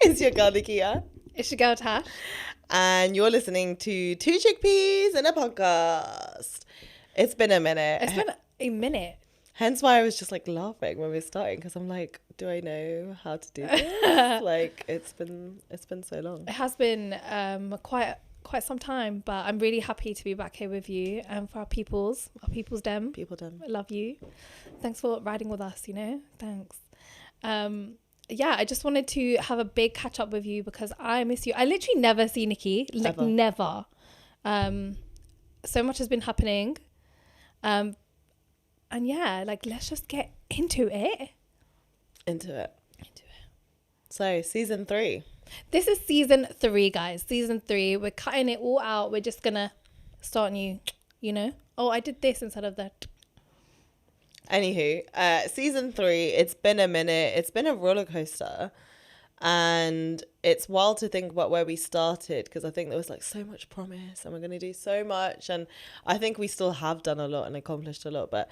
It's your girl Nikia. It's your girl Tash. And you're listening to Two Chickpeas and a Podcast. It's been a minute. It's been a minute. Hence why I was just like laughing when we were starting, because I'm like, do I know how to do this? Like it's been so long. It has been quite some time, but I'm really happy to be back here with you and for our peoples dem. People done. I love you. Thanks for riding with us, Thanks. Yeah, I just wanted to have a big catch up with you because I miss you. I literally never see Nikki. Like never. So much has been happening. And yeah, like let's just get into it. So season 3. This is season 3, guys. Season 3. We're cutting it all out. We're just gonna start new, Oh, I did this instead of that. Anywho, season 3, it's been a minute. It's been a roller coaster. And it's wild to think about where we started, because I think there was like so much promise and we're going to do so much. And I think we still have done a lot and accomplished a lot. But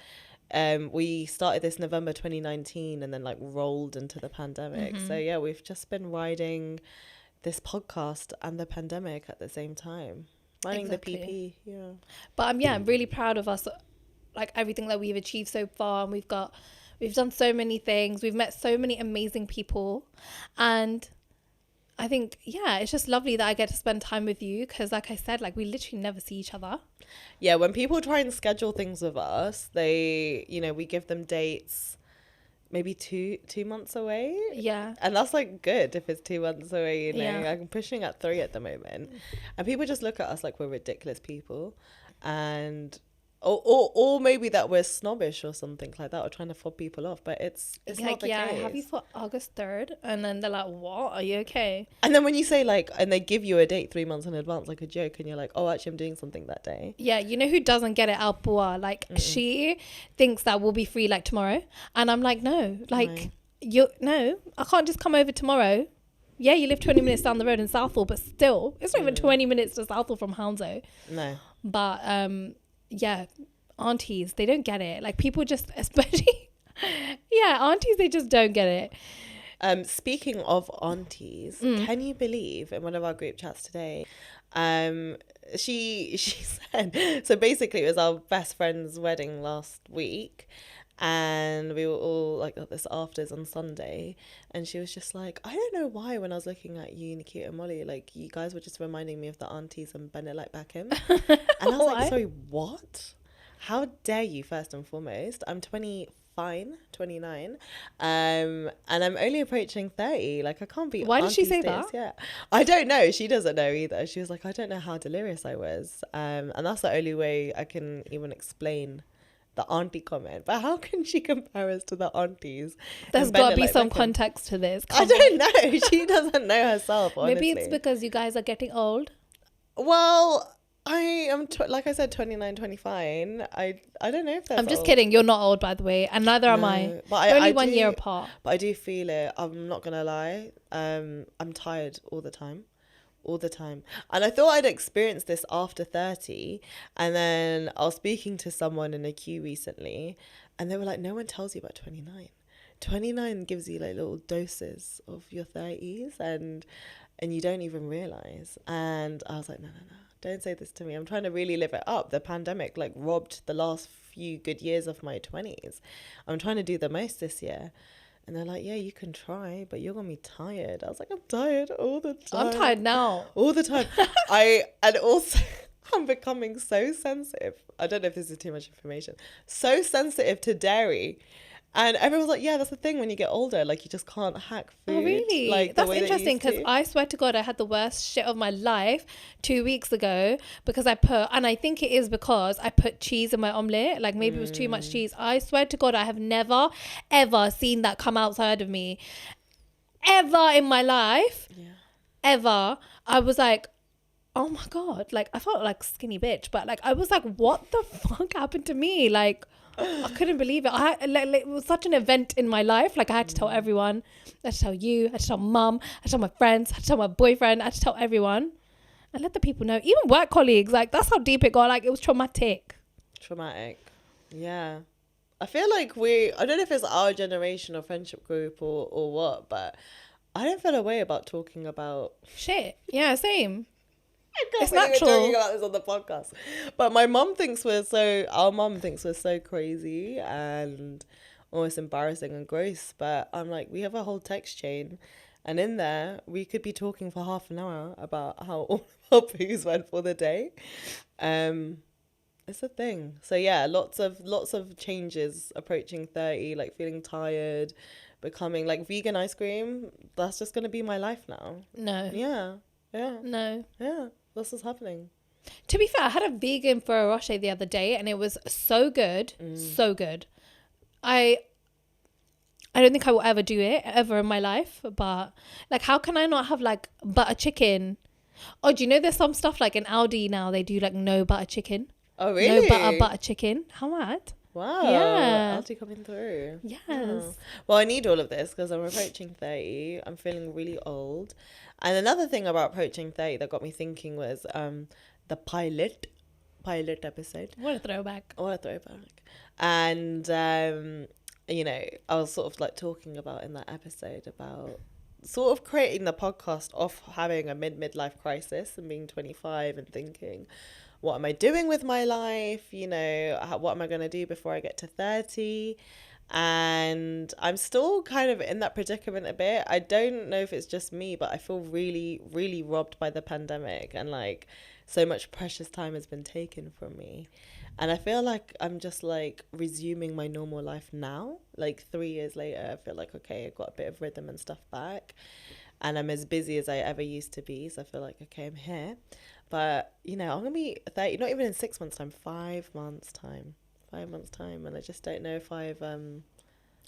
we started this November 2019 and then like rolled into the pandemic. So yeah, we've just been riding this podcast and the pandemic at the same time. Riding the PP, yeah. But I'm really proud of us, like everything that we've achieved so far. And we've done so many things. We've met so many amazing people. And I think, yeah, it's just lovely that I get to spend time with you. Because like I said, like we literally never see each other. Yeah, when people try and schedule things with us, they, we give them dates maybe two months away. Yeah. And that's like good if it's 2 months away, Yeah. I'm pushing at 3 at the moment. And people just look at us like we're ridiculous people. And... Or maybe that we're snobbish or something like that, or trying to fob people off, but it's like, not the case. I have you for August 3rd, and then they're like, what? Are you okay? And then when you say like, and they give you a date 3 months in advance, like a joke, and you're like, oh, actually I'm doing something that day. Yeah, you know who doesn't get it? Alpua. Like, she thinks that we'll be free like tomorrow. And I'm like, no, like, I can't just come over tomorrow. Yeah, you live 20 minutes down the road in Southall, but still, it's not even 20 minutes to Southall from Hounslow. No. But, yeah, aunties, they don't get it. Like people just, especially, yeah, aunties, they just don't get it. Speaking of aunties, can you believe in one of our group chats today, she said, so basically it was our best friend's wedding last week, and we were all like at this afters on Sunday, and she was just like, I don't know why when I was looking at you, Nikita and Molly, like you guys were just reminding me of the aunties and Bennett like Beckham. And I was like, sorry, what? How dare you, first and foremost? I'm 29, and I'm only approaching 30. Like I can't be. Why did she say that? Yeah, I don't know. She doesn't know either. She was like, I don't know how delirious I was, and that's the only way I can even explain the auntie comment. But how can she compare us to the aunties? There's got to be some context to this. I don't know. She doesn't know herself, honestly. Maybe it's because you guys are getting old. Well, I am, like I said, 29, 25. I don't know if that's I'm just old. Kidding. You're not old, by the way. And neither am I. But We're only 1 year apart. But I do feel it. I'm not going to lie. I'm tired all the time. And I thought I'd experienced this after 30, and then I was speaking to someone in a queue recently, and they were like, no one tells you about 29 gives you like little doses of your 30s, and you don't even realize. And I was like, no, don't say this to me. I'm trying to really live it up. The pandemic like robbed the last few good years of my 20s. I'm trying to do the most this year. And they're like, yeah, you can try, but you're going to be tired. I was like, I'm tired all the time. I'm tired now. All the time. And also, I'm becoming so sensitive. I don't know if this is too much information. So sensitive to dairy. And everyone's like, yeah, that's the thing when you get older. Like, you just can't hack food. Oh, really? Like, that's interesting, because I swear to God, I had the worst shit of my life 2 weeks ago because and I think it is because I put cheese in my omelette. Like, maybe it was too much cheese. I swear to God, I have never, ever seen that come outside of me. Ever in my life. Yeah. Ever. I was like, oh my God. Like, I felt like a skinny bitch. But, like, I was like, what the fuck happened to me? Like, I couldn't believe it. It was such an event in my life. Like I had to tell everyone. I had to tell you. I had to tell mum. I had to tell my friends. I had to tell my boyfriend. I had to tell everyone. And let the people know. Even work colleagues. Like that's how deep it got. Like it was traumatic. Yeah. I feel like I don't know if it's our generation or friendship group or what, but I don't feel a way about talking about. Shit. Yeah, same. I can't It's believe we're natural. talking about this on the podcast. But my mum thinks our mum thinks we're so crazy and almost embarrassing and gross. But I'm like, we have a whole text chain. And in there, we could be talking for half an hour about how all our poos went for the day. It's a thing. So yeah, lots of changes approaching 30, like feeling tired, becoming like vegan ice cream. That's just gonna be my life now. No. Yeah. Yeah. No. Yeah. This is happening. To be fair, I had a vegan Ferrero Rocher the other day and it was so good. So good. I don't think I will ever do it ever in my life, but like, how can I not have like butter chicken? Oh, do you know there's some stuff like in Aldi now they do like no butter chicken? Oh really? No butter chicken. How mad? Wow. Yeah. Aunty coming through. Yes. Oh. Well, I need all of this because I'm approaching 30. I'm feeling really old. And another thing about approaching 30 that got me thinking was the pilot episode. What a throwback. What a throwback. And you know, I was sort of like talking about in that episode about sort of creating the podcast off having a midlife crisis and being 25 and thinking, what am I doing with my life? You know, what am I going to do before I get to 30? And I'm still kind of in that predicament a bit. I don't know if it's just me, but I feel really, really robbed by the pandemic, and like so much precious time has been taken from me. And I feel like I'm just like resuming my normal life now. Like 3 years later, I feel like, okay, I've got a bit of rhythm and stuff back. And I'm as busy as I ever used to be. So I feel like, okay, I'm here. But, you know, I'm going to be 30, not even in 6 months' time, 5 months' time. 5 months' time. And I just don't know if I've...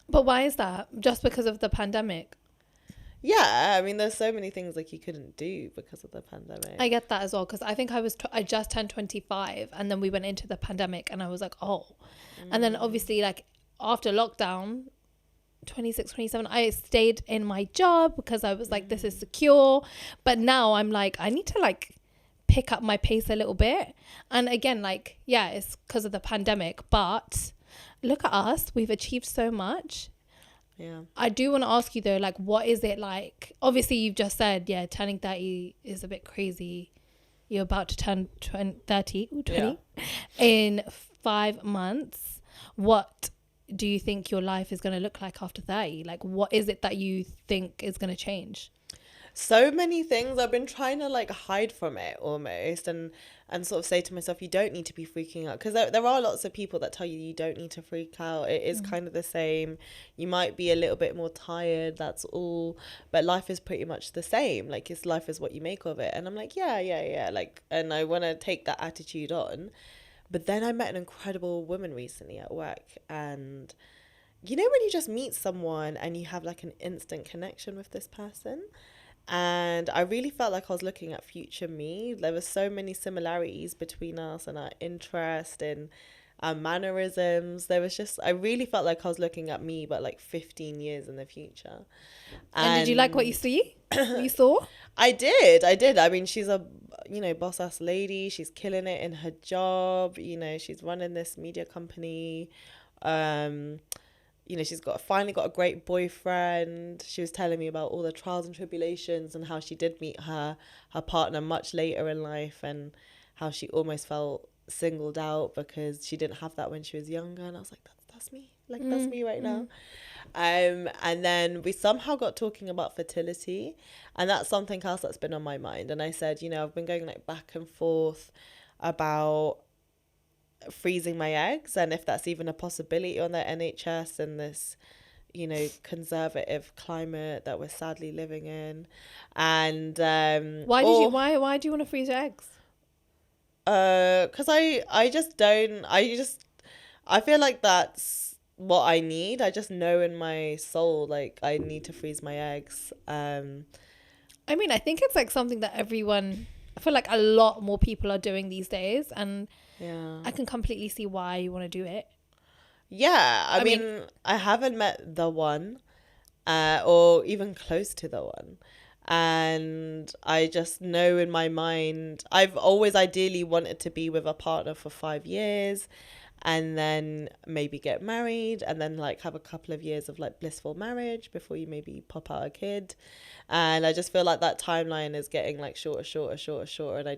But why is that? Just because of the pandemic? Yeah, I mean, there's so many things like you couldn't do because of the pandemic. I get that as well, because I think I just turned 25 and then we went into the pandemic and I was like, oh. And then obviously like after lockdown, 26, 27, I stayed in my job because I was like, this is secure. But now I'm like, I need to like pick up my pace a little bit. And again, like, yeah, it's because of the pandemic, but look at us. We've achieved so much. Yeah. I do want to ask you though, like, what is it like? Obviously, you've just said, yeah, turning 30 is a bit crazy. You're about to turn 30 in 5 months. What do you think your life is going to look like after 30? Like, what is it that you think is going to change? So many things. I've been trying to like hide from it almost, and sort of say to myself, you don't need to be freaking out, because there are lots of people that tell you don't need to freak out. It is kind of the same. You might be a little bit more tired, that's all, but life is pretty much the same. Like, life is what you make of it. And I'm like, yeah, like, and I want to take that attitude on. But then I met an incredible woman recently at work, and you know when you just meet someone and you have like an instant connection with this person? And I really felt like I was looking at future me. There were so many similarities between us and our interest in our mannerisms. I really felt like I was looking at me, but like 15 years in the future. And did you like what you see? You saw? I did. I mean, she's a, you know, boss ass lady. She's killing it in her job. You know, she's running this media company. You know, she's finally got a great boyfriend. She was telling me about all the trials and tribulations and how she did meet her partner much later in life, and how she almost felt singled out because she didn't have that when she was younger. And I was like, that's me. Like, that's me right now. And then we somehow got talking about fertility, and that's something else that's been on my mind. And I said, you know, I've been going like back and forth about freezing my eggs, and if that's even a possibility on the NHS in this, you know, conservative climate that we're sadly living in. And why do you want to freeze your eggs? Because I feel like that's what I need. I just know in my soul, like, I need to freeze my eggs. I mean, I think it's like something that I feel like a lot more people are doing these days, and yeah, I can completely see why you want to do it. Yeah, I mean, I haven't met the one, or even close to the one. And I just know in my mind, I've always ideally wanted to be with a partner for 5 years. and then maybe get married, and then like have a couple of years of like blissful marriage before you maybe pop out a kid. And I just feel like that timeline is getting like shorter, and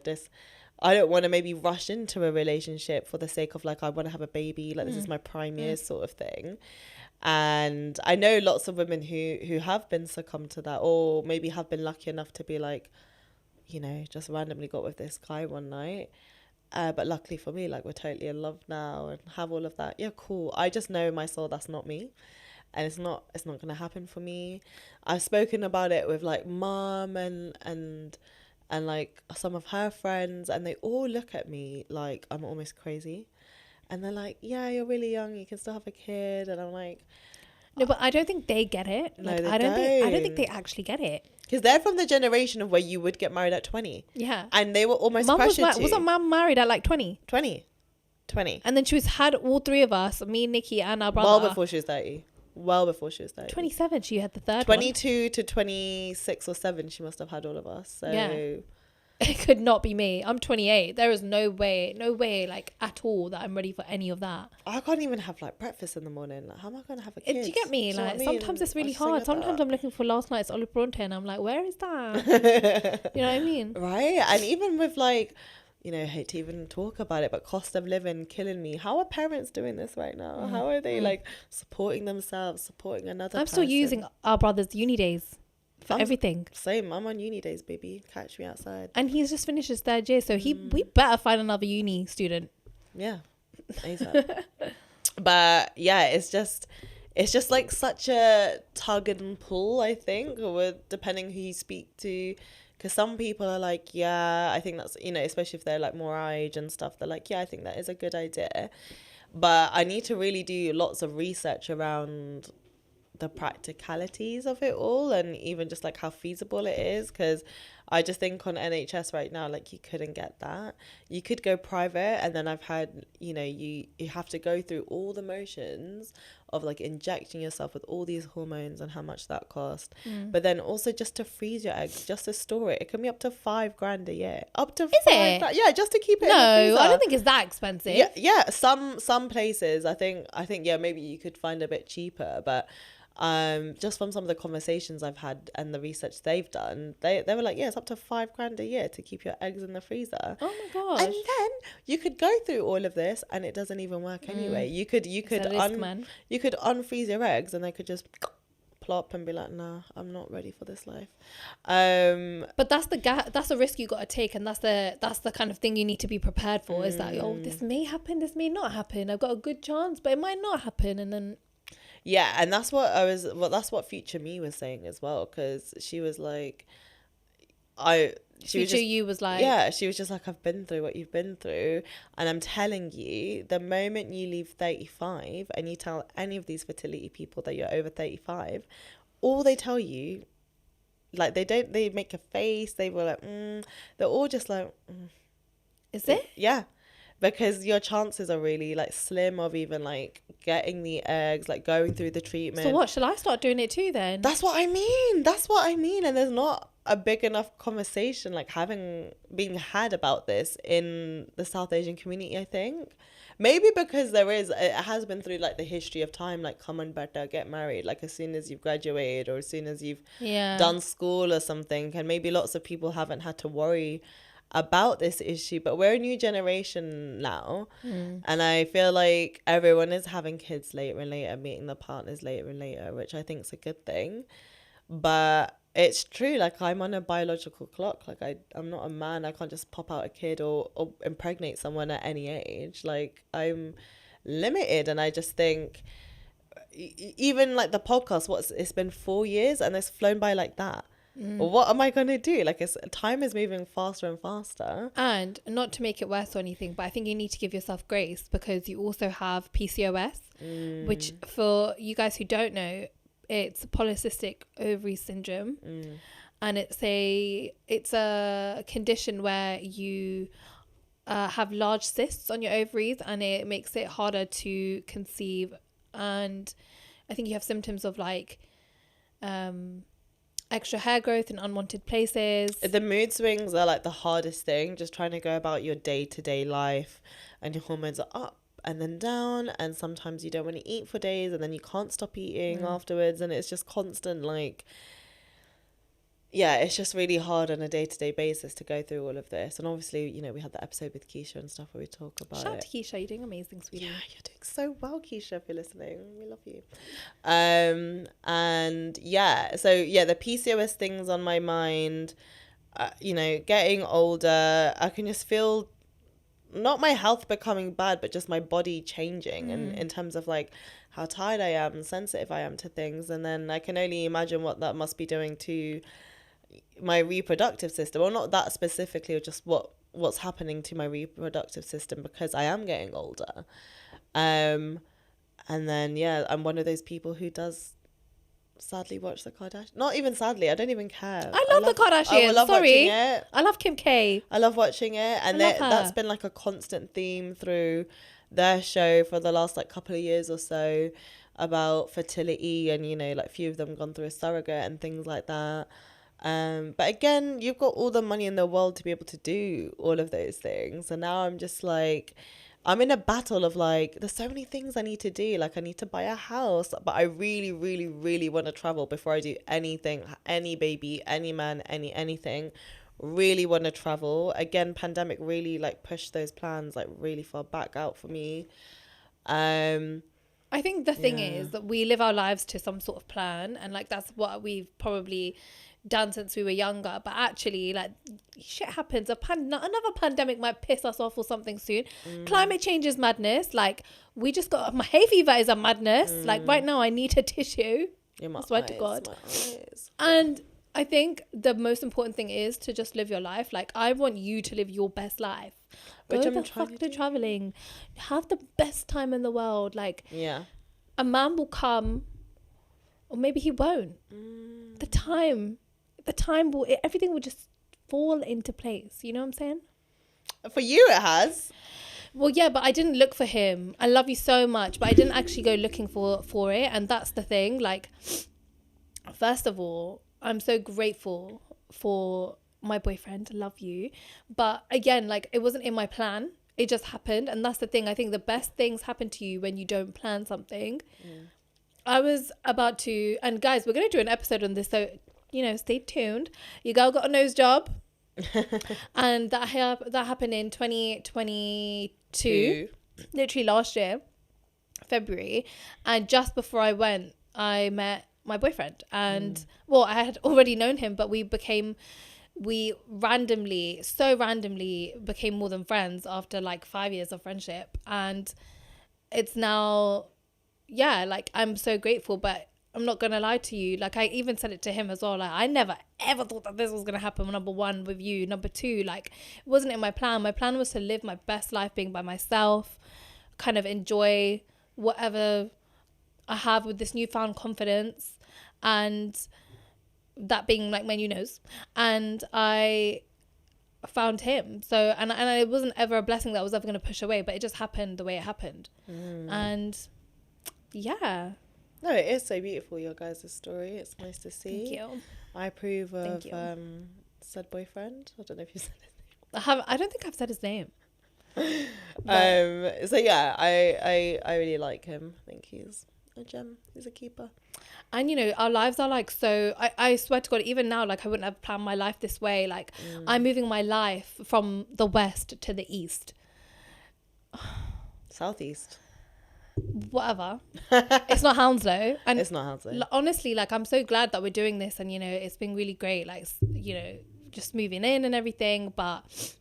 I don't want to maybe rush into a relationship for the sake of like I want to have a baby, like this is my prime years sort of thing. And I know lots of women who have been succumbed to that, or maybe have been lucky enough to be like, you know, just randomly got with this guy one night. But luckily for me, like we're totally in love now and have all of that. Yeah, cool. I just know in my soul that's not me, and it's not gonna happen for me. I've spoken about it with like mom and like some of her friends, and they all look at me like I'm almost crazy. And they're like, yeah, you're really young, you can still have a kid. And I'm like, no, but I don't think they get it. No, Like, they I don't think they actually get it. because they're from the generation of where you would get married at 20. Yeah. And they were almost Mum pressured to. wasn't mum married at like 20? 20. And then she had all three of us, me, Nikki, and our brother. Well before she was 30. 27, she had the third 22 one. To 26 or 7, she must have had all of us. So Yeah. It could not be me. I'm 28. There is no way, like at all that I'm ready for any of that. I can't even have like breakfast in the morning. Like, how am I going to have a kid? Do you get me? Do you know Like, what I mean? sometimes it's really I just think hard. of Sometimes that. I'm looking for last night's olive bronte and I'm like, where is that? You know what I mean? Right? And even with like, you know, I hate to even talk about it, but cost of living killing me. How are parents doing this right now? How are they like supporting themselves, supporting another I'm still person? using our brother's uni days for everything. Same. I'm on uni days, baby. Catch me outside. And he's just finished his third year, so we better find another uni student. Yeah. ASAP. But yeah, it's just like such a tug and pull, I think, with depending who you speak to. Because some people are like, yeah, I think that's, you know, especially if they're like more our age and stuff, they're like, yeah, I think that is a good idea. But I need to really do lots of research around the practicalities of it all, and even just like how feasible it is. Because I just think on NHS right now, like you couldn't get that. You could go private, and then I've had, you know, you have to go through all the motions of like injecting yourself with all these hormones and how much that cost. But then also just to freeze your eggs, just to store it can be up to $5,000 a year. Up to $5,000, yeah, just to keep it in the freezer. I don't think it's that expensive. Yeah, some places I think yeah, maybe you could find a bit cheaper, but just from some of the conversations I've had and the research they've done, they were like, yeah, it's up to $5,000 a year to keep your eggs in the freezer. Oh my gosh. And then you could go through all of this and it doesn't even work anyway. You could you could unfreeze your eggs and they could just plop and be like, nah, I'm not ready for this life. But that's the risk you got to take, and that's the kind of thing you need to be prepared for. Is that, oh, this may happen, this may not happen. I've got a good chance, but it might not happen, and then. Yeah, and that's what future me was saying as well, because she was like, she was just like, I've been through what you've been through, and I'm telling you, the moment you leave 35 and you tell any of these fertility people that you're over 35, all they tell you, like they make a face, they were like, they're all just like, Is it? Yeah. Because your chances are really like slim of even like getting the eggs, like going through the treatment. So what, shall I start doing it too then? That's what I mean. And there's not a big enough conversation like being had about this in the South Asian community, I think. Maybe because it has been through like the history of time, like come on, better get married, like as soon as you've graduated or as soon as you've done school or something. And maybe lots of people haven't had to worry about this issue, but we're a new generation now, and I feel like everyone is having kids later and later, meeting their partners later and later, which I think is a good thing. But it's true, like I'm on a biological clock, like I'm not a man, I can't just pop out a kid or impregnate someone at any age. Like I'm limited, and I just think even like the podcast, it's been 4 years and it's flown by like that. What am I going to do? Like, time is moving faster and faster. And not to make it worse or anything, but I think you need to give yourself grace, because you also have PCOS, which for you guys who don't know, it's polycystic ovary syndrome. And it's a condition where you have large cysts on your ovaries, and it makes it harder to conceive. And I think you have symptoms of like extra hair growth in unwanted places. The mood swings are like the hardest thing, just trying to go about your day-to-day life and your hormones are up and then down, and sometimes you don't want to eat for days and then you can't stop eating afterwards, and it's just constant, like, yeah, it's just really hard on a day-to-day basis to go through all of this. And obviously, you know, we had the episode with Keisha and stuff where we talk about Shout out it. to Keisha, you're doing amazing, sweetie. Yeah, you're doing so well, Keisha, if you're listening. We love you. And yeah, so yeah, the PCOS things on my mind, you know, getting older, I can just feel not my health becoming bad, but just my body changing, and in terms of like how tired I am and sensitive I am to things. And then I can only imagine what that must be doing to my reproductive system, or not that specifically, or just what's happening to my reproductive system because I am getting older. And then yeah, I'm one of those people who does sadly watch the Kardashians. Not even sadly, I don't even care. I love the Kardashians. Sorry, I love Kim K. I love watching it, and that's been like a constant theme through their show for the last like couple of years or so, about fertility, and you know, like a few of them gone through a surrogate and things like that. But again, you've got all the money in the world to be able to do all of those things, and now I'm just like, I'm in a battle of like, there's so many things I need to do. Like I need to buy a house, but I really, really, really want to travel before I do anything, any baby, any man, anything. Really want to travel. Again, pandemic really like pushed those plans like really far back out for me. I think the thing is that we live our lives to some sort of plan, and like that's what we've probably done since we were younger. But actually, like, shit happens. Another pandemic might piss us off or something soon. Climate change is madness. Like, we just got my hay fever is a madness. Like right now, I need a tissue. I swear to God. And I think the most important thing is to just live your life. Like, I want you to live your best life. Go the fuck to traveling. Have the best time in the world. Like, yeah, a man will come, or maybe he won't. The time will, everything will just fall into place. You know what I'm saying? For you, it has. Well, yeah, but I didn't look for him. I love you so much, but I didn't actually go looking for it. And that's the thing. Like, first of all, I'm so grateful for my boyfriend. Love you. But again, like, it wasn't in my plan. It just happened. And that's the thing. I think the best things happen to you when you don't plan something. I was about to, and guys, we're going to do an episode on this, so, you know, stay tuned. Your girl got a nose job. And that happened in 2022, literally last year, February. And just before I went, I met my boyfriend. And, well, I had already known him, but we randomly became more than friends after like 5 years of friendship. And it's now, yeah, like, I'm so grateful, but I'm not gonna lie to you, like, I even said it to him as well, like, I never ever thought that this was gonna happen. Number one, with you. Number two, like, it wasn't in my plan. My plan was to live my best life being by myself, kind of enjoy whatever I have with this newfound confidence, and that being like my new nose. And I found him, so and it wasn't ever a blessing that I was ever going to push away, but it just happened the way it happened. And yeah, no, it is so beautiful, your guys' story. It's nice to see. Thank you. I approve of said boyfriend. I don't know if you said his name. I don't think I've said his name. So yeah, I really like him. I think he's a gem. He's a keeper. And, you know, our lives are like, so I swear to God, even now, like, I wouldn't have planned my life this way. Like, I'm moving my life from the west to the east. Southeast. Whatever. It's not Hounslow. And it's not Hounslow. Honestly, like, I'm so glad that we're doing this, and, you know, it's been really great, like, you know, just moving in and everything. But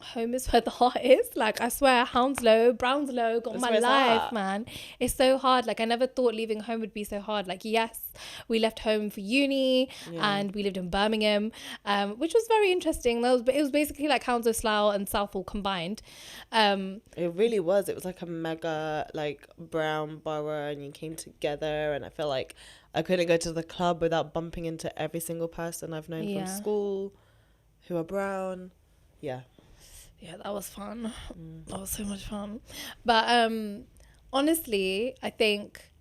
home is where the heart is. Like, I swear, Hounslow, Brownslow got my life, man. It's so hard. Like, I never thought leaving home would be so hard. Like, yes, we left home for uni, and we lived in Birmingham, which was very interesting. It was basically like Hounslow, Slough and Southall combined. It really was. It was like a mega, like, brown borough, and you came together, and I feel like I couldn't go to the club without bumping into every single person I've known from school who are brown. Yeah, that was fun. That was so much fun. But honestly, I think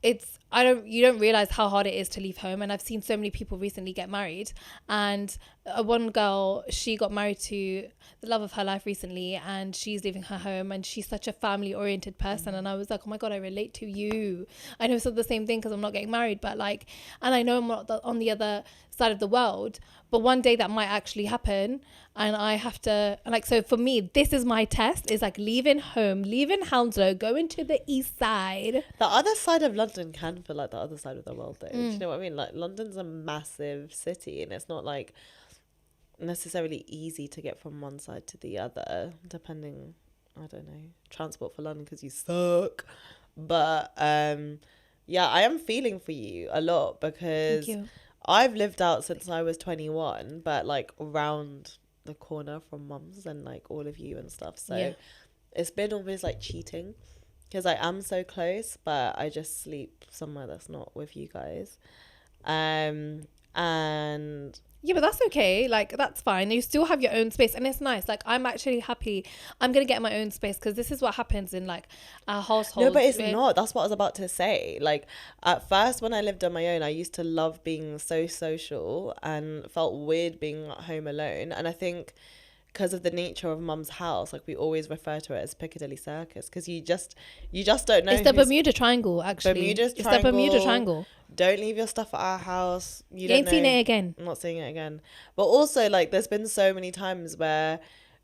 you don't realize how hard it is to leave home. And I've seen so many people recently get married, and one girl, she got married to the love of her life recently, and she's leaving her home, and she's such a family oriented person. And I was like, oh my God, I relate to you. I know it's not the same thing because I'm not getting married, but like, and I know I'm not on the other side of the world, but one day that might actually happen, and I have to, like, so for me, this is my test, is like leaving home, leaving Hounslow, going to the east side. The other side of London can feel like the other side of the world, though. Do you know what I mean? Like, London's a massive city, and it's not like necessarily easy to get from one side to the other, depending, I don't know, transport for London, because you suck. But yeah, I am feeling for you a lot, because I've lived out since I was 21, but like around the corner from mum's and like all of you and stuff. So it's been almost like cheating, because I am so close, but I just sleep somewhere that's not with you guys. And yeah, but that's okay. Like, that's fine. You still have your own space, and it's nice. Like, I'm actually happy. I'm gonna get my own space, because this is what happens in like our household. No, but it's not. That's what I was about to say. Like, at first, when I lived on my own, I used to love being so social and felt weird being at home alone. And I think because of the nature of mum's house, like, we always refer to it as Piccadilly Circus, because you just don't know. It's the Bermuda Triangle, actually. It's the Bermuda Triangle. Don't leave your stuff at our house. You ain't seen it again. I'm not seeing it again. But also, like, there's been so many times where,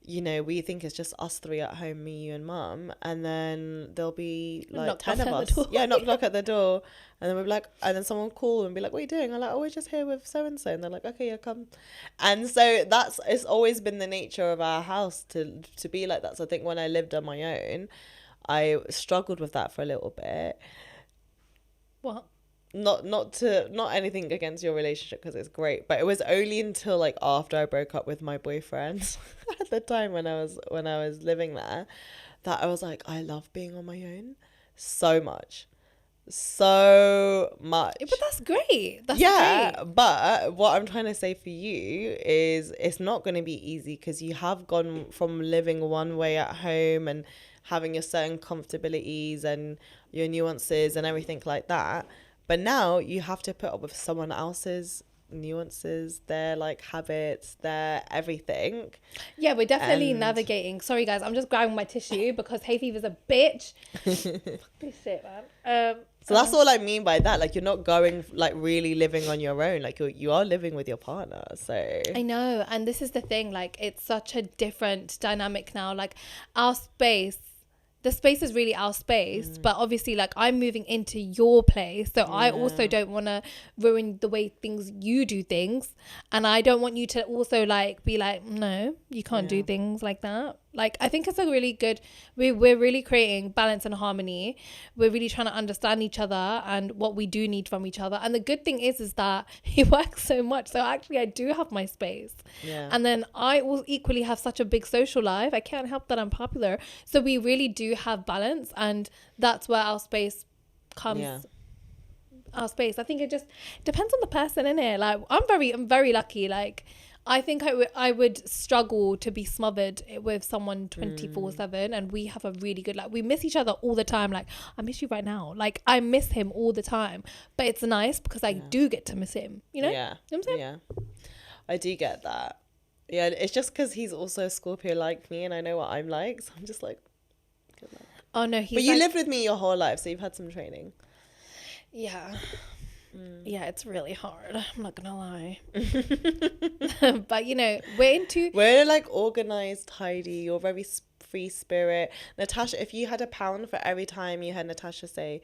you know, we think it's just us three at home, me, you, and mum, and then there'll be like 10 of us. Yeah, knock at the door, and then we'll be like, and then someone will call and be like, "What are you doing?" I'm like, "Oh, we're just here with so and so," and they're like, "Okay, yeah, come." And so it's always been the nature of our house to be like that. So I think when I lived on my own, I struggled with that for a little bit. What? Not anything against your relationship, because it's great, but it was only until like after I broke up with my boyfriend at the time when I was living there, that I was like, I love being on my own so much. But that's great. That's great. Great. But what I'm trying to say for you is it's not going to be easy, because you have gone from living one way at home and having your certain comfortabilities and your nuances and everything like that. But now you have to put up with someone else's nuances, their like habits, their everything. Yeah, we're definitely navigating. Sorry guys, I'm just grabbing my tissue because hay fever's a bitch. This shit, man. So that's all I mean by that. Like, you're not going like really living on your own. Like, you are living with your partner. So I know, and this is the thing. Like, it's such a different dynamic now. Like, our space. The space is really our space, but obviously, like, I'm moving into your place, so I also don't want to ruin the way you do things, and I don't want you to also like be like, no, you can't do things like that. Like, I think it's a really good, we're really creating balance and harmony. We're really trying to understand each other and what we do need from each other. And the good thing is that he works so much. So actually I do have my space. Yeah. And then I will equally have such a big social life. I can't help that I'm popular. So we really do have balance, and that's where our space comes. Yeah. Our space. I think it just depends on the person, innit? Like, I'm very lucky. Like, I think I would struggle to be smothered with someone 24/7, and we have a really good, like, we miss each other all the time. Like, I miss you right now. Like, I miss him all the time, but it's nice because I do get to miss him, you know? Yeah. You know what I'm saying? Yeah. I do get that. Yeah, it's just because he's also a Scorpio like me, and I know what I'm like, so I'm just like, good luck. Oh no, but you lived with me your whole life, so you've had some training. Yeah. Yeah, it's really hard. I'm not gonna lie. But you know, we're like organized, tidy. You're very free spirit. Natasha, if you had £1 for every time you heard Natasha say,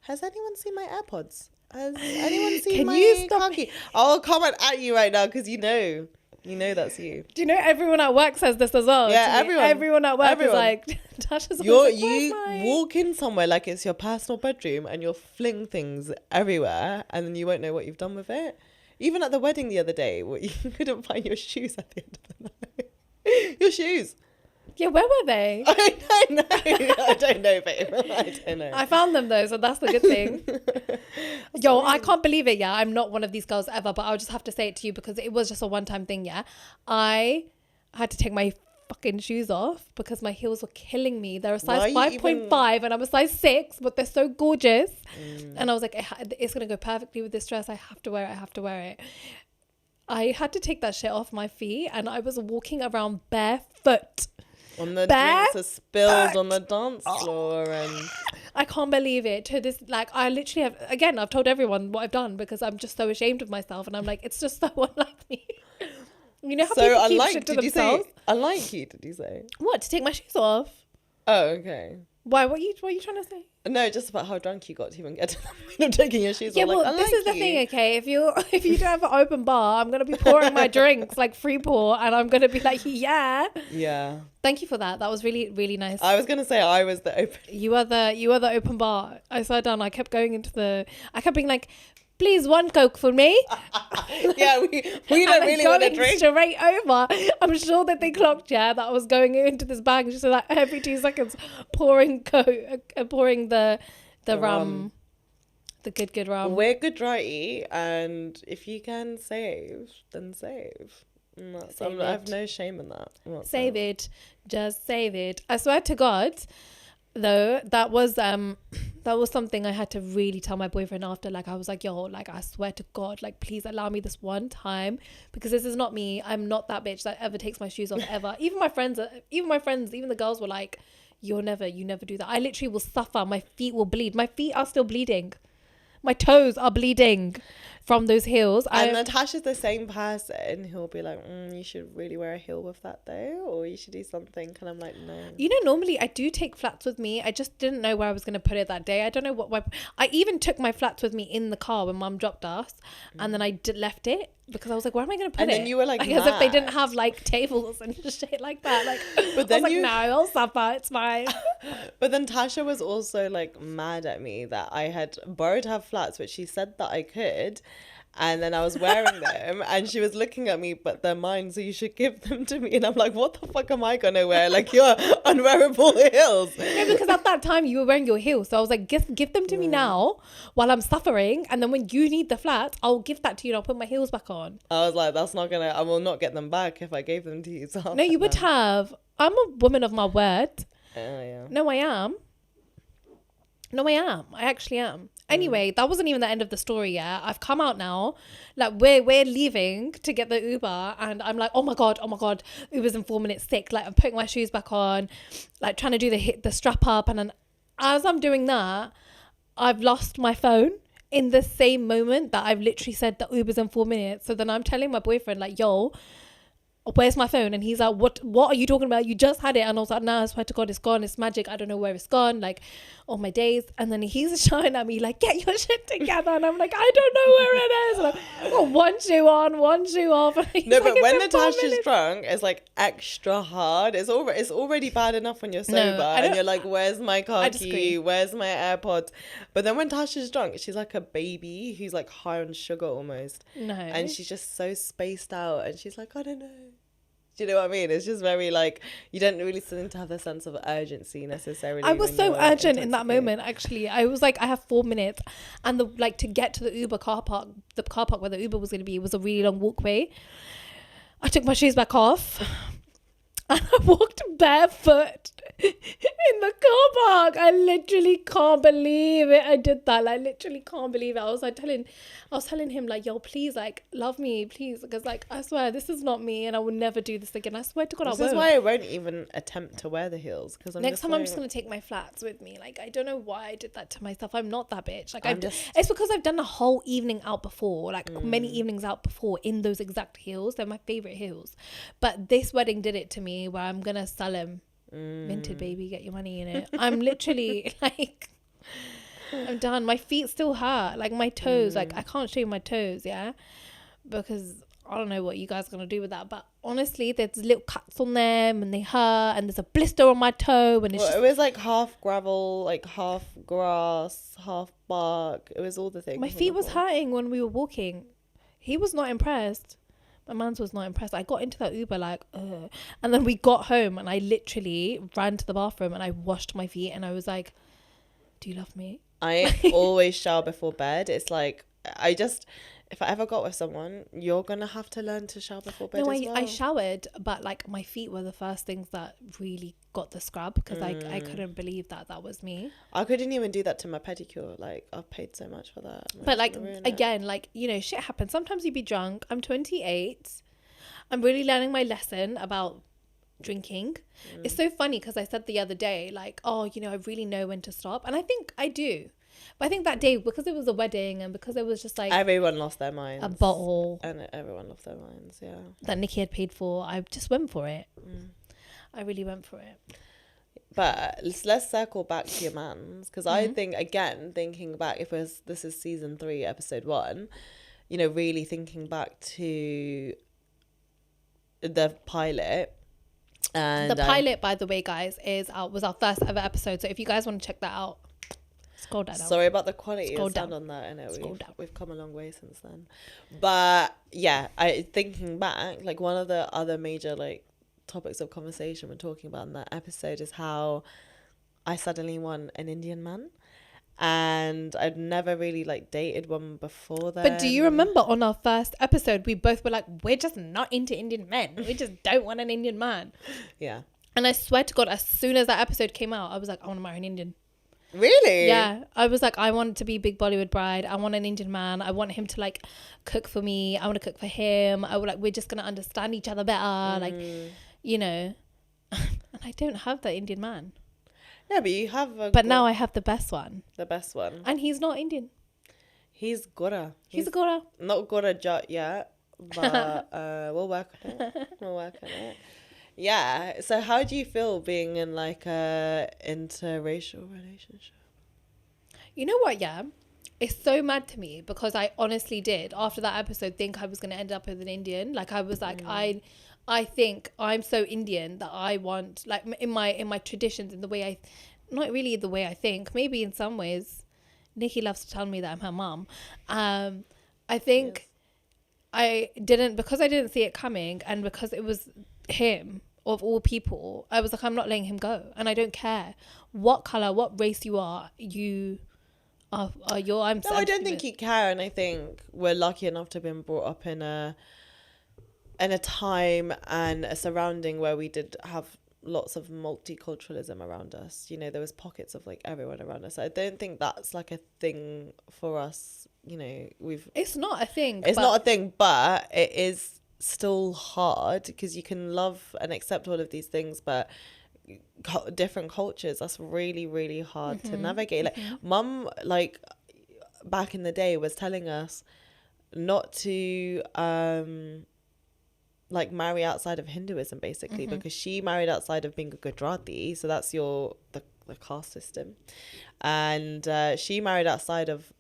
"Has anyone seen my AirPods? Has anyone seen my car key?" I'll comment at you right now, because you know that's you. Do you know everyone at work says this as well? Yeah, everyone at work is like, Tasha's you walk in somewhere like it's your personal bedroom and you'll fling things everywhere, and then you won't know what you've done with it. Even at the wedding the other day, you couldn't find your shoes at the end of the night. Your shoes. Yeah, where were they? I don't know, babe. I don't know. I found them though, so that's the good thing. Yo, I can't believe it. Yeah, I'm not one of these girls ever, but I'll just have to say it to you because it was just a one-time thing. Yeah, I had to take my fucking shoes off because my heels were killing me. They're a Why size are you 5.5 and I'm a size 6, but they're so gorgeous. And I was like, it's going to go perfectly with this dress. I have to wear it. I had to take that shit off my feet and I was walking around barefoot. On the drinks are spilled on the dance floor and... I can't believe it. To this, like, I literally have, again, I've told everyone what I've done because I'm just so ashamed of myself and I'm like, it's just so unlike me. You know how people keep shit to themselves? Unlike you, did you say? What, to take my shoes off? Oh, okay. Why? What are you trying to say? No, just about how drunk you got to even get to the point of taking your shoes off. Yeah, well, this is the thing, okay? If you don't have an open bar, I'm gonna be pouring my drinks like free pour, and I'm gonna be like, yeah. Yeah. Thank you for that. That was really, really nice. I was gonna say I was the open. You are the open bar. I sat down. I kept going I kept being like, please, one Coke for me. Yeah, we don't really want to drink. Straight over. I'm sure that they clocked, that I was going into this bag just like every 2 seconds pouring the rum. The good rum. We're good righty, and if you can save, then save. I have no shame in that. Save it. Just save it. I swear to God, though, that was something I had to really tell my boyfriend after. Like, I was like, yo, like, I swear to God, like, please allow me this one time because this is not me. I'm not that bitch that ever takes my shoes off ever. Even my friends, even the girls were like, you never do that. I literally will suffer. My feet will bleed. My feet are still bleeding. My toes are bleeding from those heels. And Natasha's the same person who'll be like, you should really wear a heel with that though, or you should do something. And I'm like, no. You know, normally I do take flats with me. I just didn't know where I was going to put it that day. I don't know I even took my flats with me in the car when mum dropped us, and then I left it because I was like, where am I going to put it? And then you were like as if they didn't have like tables and shit like that. Like, but then I was like, no, I'll suffer. It's fine. But then Tasha was also like mad at me that I had borrowed her flats, which she said that I could. And then I was wearing them and she was looking at me, but they're mine, so you should give them to me. And I'm like, what the fuck am I going to wear? Like, your unwearable heels. No, because at that time you were wearing your heels. So I was like, give them to me now while I'm suffering. And then when you need the flats, I'll give that to you and I'll put my heels back on. I was like, I will not get them back if I gave them to you. So no, you would have. I'm a woman of my word. Oh, yeah. No, I am. I actually am. Anyway, that wasn't even the end of the story yet. I've come out now. Like, we're leaving to get the Uber. And I'm like, oh my God. Uber's in 4 minutes sick. Like, I'm putting my shoes back on. Like, trying to do the strap up. And then as I'm doing that, I've lost my phone in the same moment that I've literally said that Uber's in 4 minutes. So then I'm telling my boyfriend, like, yo, where's my phone? And he's like, what are you talking about? You just had it. And I was like, nah, I swear to God, it's gone. It's magic. I don't know where it's gone. Like, all my days. And then he's shouting at me like, get your shit together. And I'm like, I don't know where it is. And I'm like, one shoe on, one shoe off. And no, but when Natasha's drunk, it's like extra hard. It's already bad enough when you're sober and you're like, where's my car key? Where's my AirPods? But then when Tasha's drunk, she's like a baby who's like high on sugar almost. No. And she's just so spaced out. And she's like, I don't know. Do you know what I mean? It's just very like, you don't really seem to have the sense of urgency necessarily. I was so urgent in that moment, actually. I was like, I have 4 minutes. And to get to the Uber car park, the car park where the Uber was going to be, was a really long walkway. I took my shoes back off and I walked barefoot in the car park. I literally can't believe it. I did that. I literally can't believe it. I was telling him like, yo, please, like, love me, please, because like, I swear this is not me and I will never do this again. I swear to God, this is why I won't even attempt to wear the heels, because next time I'm just gonna take my flats with me. Like, I don't know why I did that to myself. I'm not that bitch. Like, it's because I've done a whole evening out before, like many evenings out before in those exact heels. They're my favorite heels, but this wedding did it to me where I'm gonna sell him. Minted, baby, get your money in it. I'm literally like, I'm done. My feet still hurt, like my toes. Like, I can't show you my toes, because I don't know what you guys are gonna do with that. But honestly, there's little cuts on them and they hurt, and there's a blister on my toe. And it was like half gravel, like half grass, half bark. It was all the things. My feet was hurting when we were walking. He was not impressed. My man's was not impressed. I got into that Uber like, ugh. And then we got home and I literally ran to the bathroom and I washed my feet and I was like, do you love me? I always shower before bed. It's like, if I ever got with someone, you're gonna have to learn to shower before bed. No, as well. I showered, but like my feet were the first things that really got the scrub because I couldn't believe that was me. I couldn't even do that to my pedicure. Like, I've paid so much for that. But like, again, like, you know, shit happens. Sometimes you be drunk. I'm 28. I'm really learning my lesson about drinking. It's so funny because I said the other day, like, oh, you know, I really know when to stop. And I think I do. But I think that day, because it was a wedding and because it was just like everyone lost their minds. A bottle. And everyone lost their minds, yeah. That Nikki had paid for. I just went for it. I really went for it. But let's circle back to your mans. Because I think, again, thinking back, this is season 3, episode 1, you know, really thinking back to the pilot. And the pilot, by the way, guys, was our first ever episode. So if you guys want to check that out, scroll down. Sorry about the quality of sound on that. I know we've come a long way since then. But yeah, thinking back, like one of the other major like topics of conversation we're talking about in that episode is how I suddenly want an Indian man. And I'd never really like dated one before then. But do you remember on our first episode, we both were like, we're just not into Indian men. We just don't want an Indian man. Yeah. And I swear to God, as soon as that episode came out, I was like, I want to marry an Indian. Really? Yeah. I was like, I want to be big Bollywood bride. I want an Indian man. I want him to like cook for me. I want to cook for him. I would like, we're just going to understand each other better. Like, you know. And I don't have that Indian man. Yeah, but you have now I have the best one. The best one. And he's not Indian. He's Gora. He's a Gora. Not Gora Jat yet, but we'll work on it. Yeah. So how do you feel being in like a interracial relationship? You know what, yeah? It's so mad to me because I honestly did, after that episode, think I was going to end up with an Indian. Like, I was like, I think I'm so Indian that I want, like, in my traditions, in the way not really the way I think, maybe in some ways. Nikki loves to tell me that I'm her mom. I think because I didn't see it coming, and because it was him, of all people, I was like, I'm not letting him go. And I don't care what color, what race you are, I don't think you care. And I think we're lucky enough to have been brought up in a time and a surrounding where we did have lots of multiculturalism around us. You know, there was pockets of like everyone around us. I don't think that's like a thing for us. You know, it's not a thing. It's not a thing, but it is still hard because you can love and accept all of these things, but different cultures, that's really, really hard to navigate. Like mum, like back in the day, was telling us not to like marry outside of Hinduism, basically, because she married outside of being a Gujarati, so that's the caste system, and she married outside of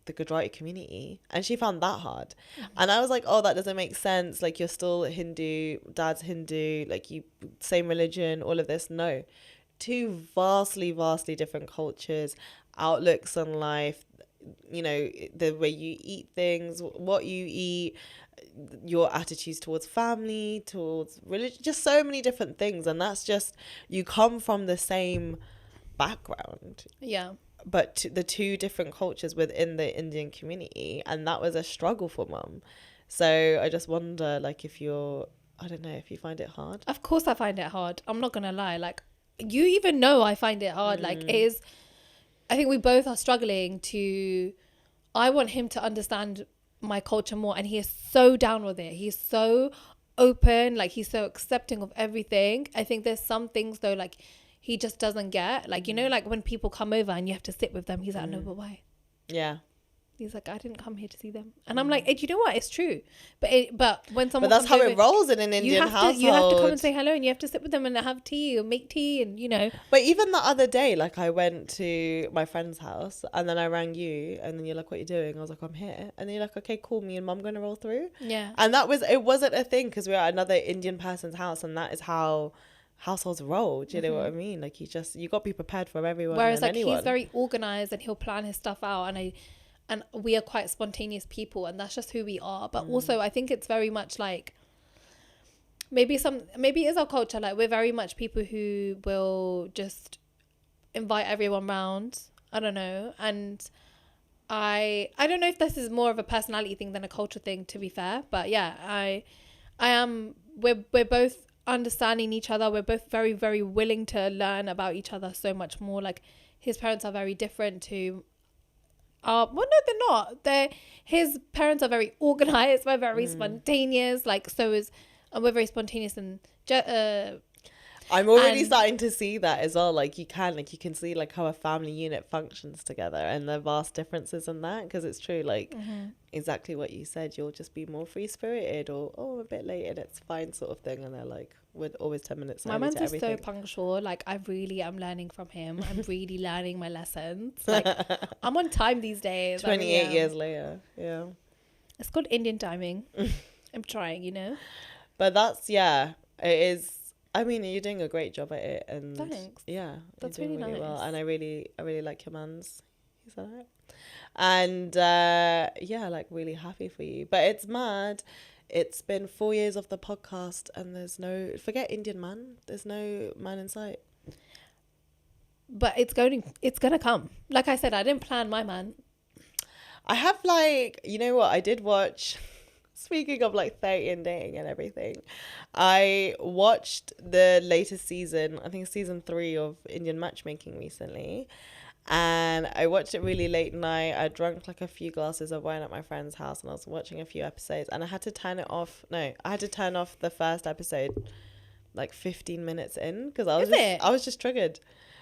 the Gujarati community, and she found that hard. And I was like, oh, that doesn't make sense. Like, you're still Hindu, dad's Hindu, like you same religion, all of this. No, two vastly different cultures, outlooks on life, you know, the way you eat things, what you eat, your attitudes towards family, towards religion, just so many different things. And that's just, you come from the same background. Yeah. But the two different cultures within the Indian community, and that was a struggle for mum. So I just wonder, like, I don't know, if you find it hard. Of course I find it hard. I'm not gonna lie. Like, you even know I find it hard. Like, it is, I think we both are struggling I want him to understand my culture more, and he is so down with it. He's so open, like, he's so accepting of everything. I think there's some things though, like, he just doesn't get, like, you know, like when people come over and you have to sit with them, he's like, no, but why? Yeah. He's like, I didn't come here to see them. And I'm like, hey, do you know what? It's true. But when someone But that's how it rolls in an Indian household. You have to come and say hello, and you have to sit with them and have tea or make tea, and, you know. But even the other day, like, I went to my friend's house and then I rang you, and then you're like, what are you doing? I was like, I'm here. And then you're like, okay, cool, me and mum going to roll through. Yeah. And it wasn't a thing because we were at another Indian person's house, and that is how households roll. Do you know what I mean? Like, you got to be prepared for everyone. Whereas, like, anyone. he's very organized and he'll plan his stuff out, and we are quite spontaneous people, and that's just who we are. But also, I think it's very much like, maybe it is our culture. Like, we're very much people who will just invite everyone round. I don't know. And I don't know if this is more of a personality thing than a culture thing, to be fair, but yeah, I am, we're both understanding each other. We're both very, very willing to learn about each other so much more. Like, his parents are very different to well, no, they're not. His parents are very organized. We're very spontaneous. Like, so is, and we're very spontaneous and I'm already starting to see that as well. Like, you can see like how a family unit functions together and the vast differences in that, because it's true, like exactly what you said. You'll just be more free spirited, or a bit late and it's fine sort of thing, and they're like, we're always 10 minutes my early man's to is everything. so punctual. Like, I really am learning from him. I'm really learning my lessons. Like, I'm on time these days. 28 years later. Yeah, it's called Indian timing. I'm trying, you know. but that's, yeah, it is. I mean, you're doing a great job at it, and Thanks. yeah, That's you're doing really well, nice. and I really like your man's. He's alright, and yeah, like, really happy for you. But it's mad. It's been 4 years of the podcast, and there's no, forget Indian man. There's no man in sight. But it's gonna come. Like I said, I didn't plan my man. I have, like, you know what? I did watch. Speaking of like 30 and dating and everything, I watched the latest season, I think season 3 of Indian Matchmaking recently, and I watched it really late night. I drank like a few glasses of wine at my friend's house, and I was watching a few episodes, and I had to turn it off. No, I had to turn off the first episode like 15 minutes in, because I was just triggered.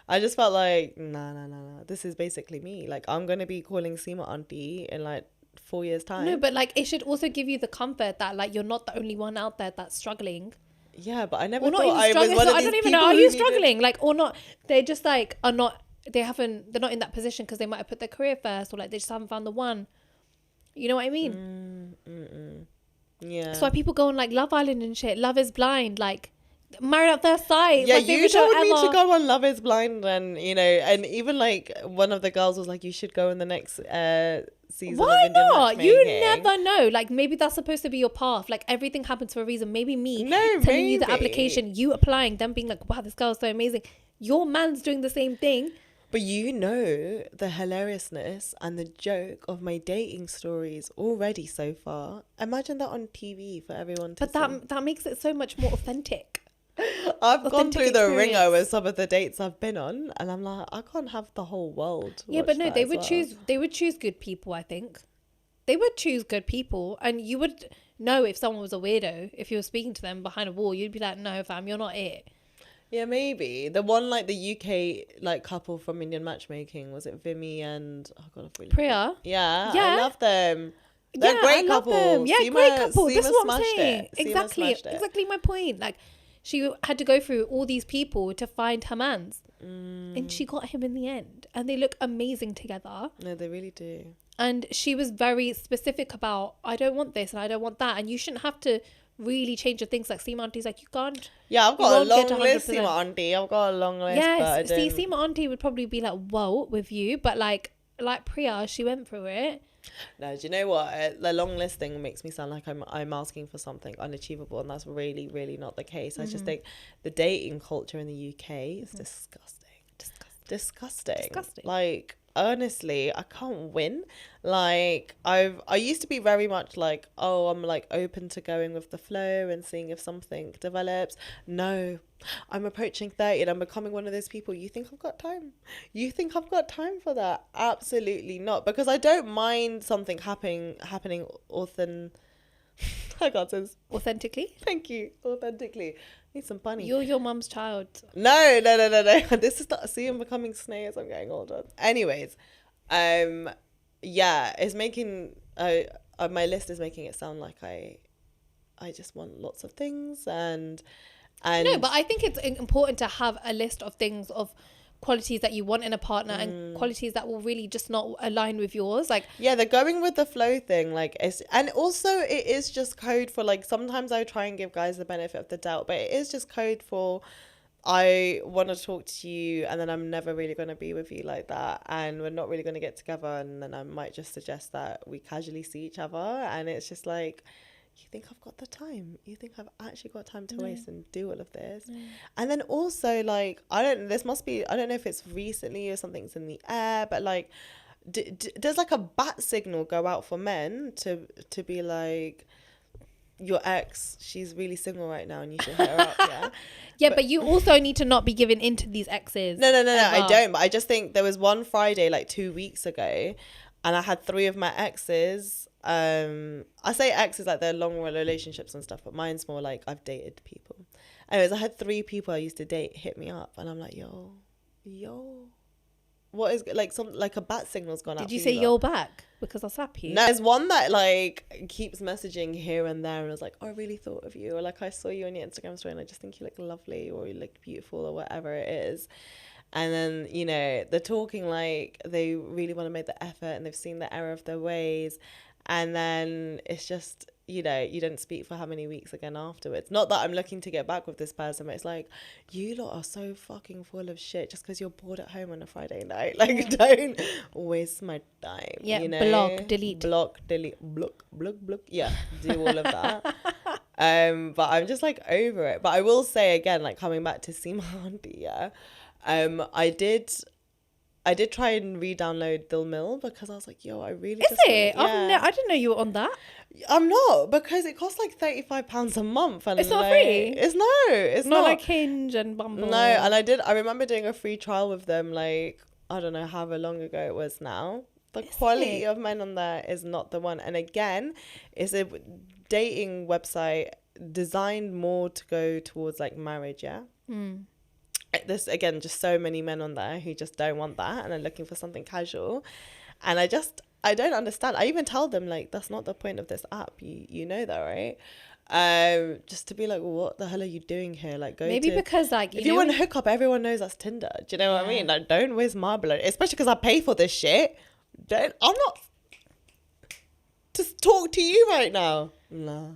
I just felt like, no, this is basically me. Like, I'm gonna be calling Sima Aunty in like 4 years time. No, but like, it should also give you the comfort that like you're not the only one out there that's struggling. Yeah, but I never Or thought not I even was struggling. one So of I these don't even people know. Are who you needed- struggling? Like, or not? They just like are not. They're not in that position because they might have put their career first, or like they just haven't found the one. You know what I mean? Yeah. That's why people go on like Love Island and shit. Love is Blind, like Married at First Sight. Yeah, my you favorite show told me ever. to go on Love is Blind, and you know, and even like one of the girls was like, you should go in the next season. Why of Indian not? You Matchmaking. never know. Like, maybe that's supposed to be your path. Like, everything happens for a reason. Maybe me telling you the maybe. application, you applying, them being like, wow, this girl's so amazing. Your man's doing the same thing. But you know the hilariousness and the joke of my dating stories already so far. Imagine that on TV for everyone to But see. that makes it so much more authentic. I've gone authentic through the experience. ringer with some of the dates I've been on, and I'm like, I can't have the whole world. Yeah, watch but no, that they as would well. choose good people, I think. They would choose good people, and you would know if someone was a weirdo. If you were speaking to them behind a wall, you'd be like, no fam, you're not it. Yeah, maybe the one, like the UK like couple from Indian Matchmaking, was it Vimy and Priya. Yeah, Yeah. I love them. They're Yeah, great I love couple. them. Yeah, great couple. This is what I'm smashed saying. it. Sima Exactly. smashed it. Exactly my point. Like, she had to go through all these people to find her man's. And she got him in the end. And they look amazing together. No, they really do. And she was very specific about, I don't want this and I don't want that. And you shouldn't have to really change your things. Like, Sima Auntie's like, you can't. Yeah, I've You got a won't get long to list, 100%. Sima Auntie. I've got a long list. but I Yes. See, don't- Sima Auntie would probably be like, whoa, with you. But like Priya, she went through it. No, do you know what? The long list thing makes me sound like I'm asking for something unachievable, and that's really, really not the case. I just think the dating culture in the UK is disgusting. Disgusting. Like, honestly, I can't win. Like, I used to be very much like, oh, I'm like open to going with the flow and seeing if something develops. No, I'm approaching 30 and I'm becoming one of those people. You think I've got time? You think I've got time for that? Absolutely not. Because I don't mind something happening I got this. Authentically. Thank you. Authentically. Need some bunny. You're your mum's child. No. This is not. See, I'm becoming snay as I'm getting older. Anyways, yeah, it's making. My list is making it sound like I just want lots of things and. No, but I think it's important to have a list of things, of qualities that you want in a partner and qualities that will really just not align with yours. Like, yeah, the going with the flow thing, like, and also it is just code for, like, sometimes I try and give guys the benefit of the doubt, but it is just code for, I want to talk to you and then I'm never really going to be with you like that, and we're not really going to get together, and then I might just suggest that we casually see each other, and it's just like, you think I've got the time? You think I've actually got time to waste and do all of this? And then also, like, I don't know if it's recently or something's in the air, but like, does like a bat signal go out for men to be like, your ex, she's really single right now and you should hit her up, yeah? Yeah, but you also need to not be giving into these exes. No, I don't. But I just think there was one Friday like 2 weeks ago, and I had 3 of my exes. I say exes like they're long relationships and stuff, but mine's more like I've dated people. Anyways, I had 3 people I used to date hit me up, and I'm like, yo, what is like a bat signal's gone out? Did you say you're back because I slap you? No, there's one that like keeps messaging here and there, and I was like, oh, I really thought of you, or like I saw you on your Instagram story and I just think you look lovely, or you look beautiful, or whatever it is. And then, you know, they're talking like they really want to make the effort and they've seen the error of their ways, and then it's just, you know, you don't speak for how many weeks again afterwards. Not that I'm looking to get back with this person, but it's like, you lot are so fucking full of shit just because you're bored at home on a Friday night. Like, don't waste my time. Yeah, you know? block, delete. Block. Yeah, do all of that. But I'm just like over it. But I will say again, like coming back to Sima Aunty, yeah, I did try and re-download Dil Mill because I was like, yo, I really Is it? Yeah. I didn't know you were on that. I'm not, because it costs like £35 a month, and It's not like, free. It's not like Hinge and Bumble. No, and I remember doing a free trial with them like, I don't know however long ago it was now. The quality of men on there is not the one. And again, it's a dating website designed more to go towards like marriage, yeah. There's again just so many men on there who just don't want that and are looking for something casual, and I don't understand. I even tell them like, that's not the point of this app, you know that, right? Just to be like, what the hell are you doing here? Like, because like if you want to hook up, everyone knows that's Tinder. Do you know what I mean? Like, don't waste my blood, especially because I pay for this shit. I'm not just talk to you right now. Nah,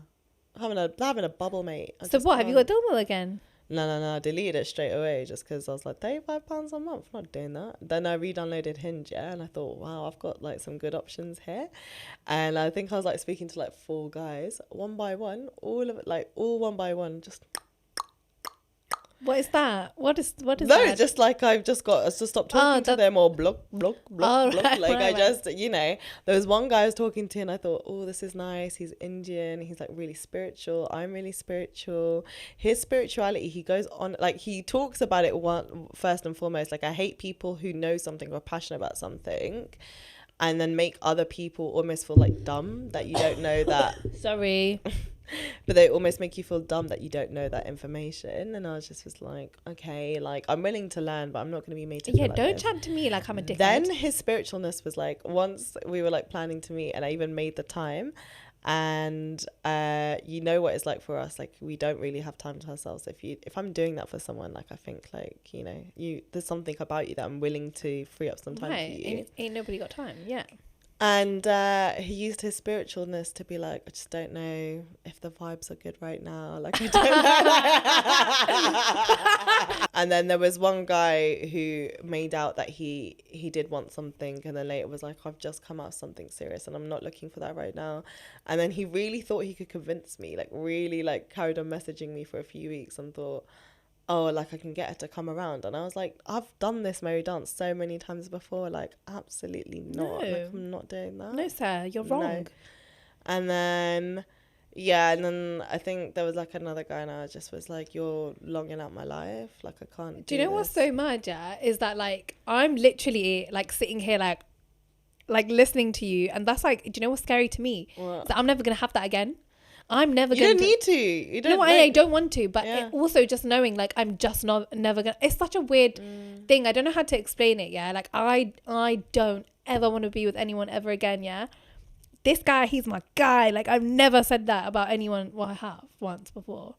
having a bubble, mate. So what? Have you got Dilma again? No, I deleted it straight away just because I was like, £35 a month, I'm not doing that. Then I re-downloaded Hinge, yeah, and I thought, wow, I've got like some good options here. And I think I was like speaking to like 4 guys, one by one, all one by one, just... What is that? What is no, that? just like I've just got to stop talking to them, or block. Right, like right. just, you know, there was one guy I was talking to and I thought, oh, this is nice. He's Indian. He's like really spiritual. I'm really spiritual. His spirituality, he goes on, like he talks about it first and foremost. Like, I hate people who know something or are passionate about something and then make other people almost feel like dumb that you don't know that. Sorry. But they almost make you feel dumb that you don't know that information. And I was like, okay, like I'm willing to learn, but I'm not going to be made to feel like don't this. chat to me like I'm a dickhead. Then his spiritualness was like, once we were like planning to meet and I even made the time, and you know what it's like for us, like we don't really have time to ourselves. If I'm doing that for someone, like I think like, you know, there's something about you that I'm willing to free up some time for you. Ain't nobody got time. Yeah. And he used his spiritualness to be like, I just don't know if the vibes are good right now. Like, I don't know. And then there was one guy who made out that he did want something, and then later was like, I've just come out of something serious and I'm not looking for that right now. And then he really thought he could convince me, like really like carried on messaging me for a few weeks and thought, oh, like I can get her to come around. And I was like, I've done this merry dance so many times before, like absolutely not. No. Like, I'm not doing that. No, sir, you're wrong. No. And then I think there was like another guy, and I just was like, you're longing out my life, like I can't do you know what's so mad, yeah, is that like I'm literally like sitting here like listening to you, and that's like, do you know what's scary to me? That I'm never gonna have that again. I'm never going to. You don't need to. You don't. No, I don't want to. But it also just knowing, like, I'm just never going to. It's such a weird thing. I don't know how to explain it, yeah? Like, I don't ever want to be with anyone ever again, yeah? This guy, he's my guy. Like, I've never said that about anyone. Well, I have once before.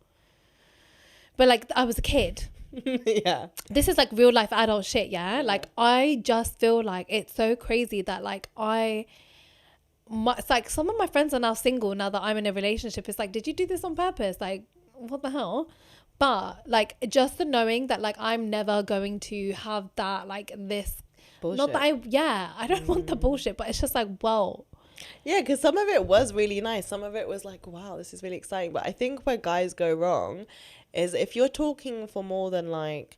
But, like, I was a kid. Yeah. This is, like, real life adult shit, yeah? Like, I just feel like it's so crazy that, like, it's like some of my friends are now single now that I'm in a relationship. It's like, did you do this on purpose? Like, what the hell? But like, just the knowing that like I'm never going to have that, like this bullshit. Not that I don't want the bullshit, but it's just like, whoa. Yeah, because some of it was really nice. Some of it was like, wow, this is really exciting. But I think where guys go wrong is if you're talking for more than like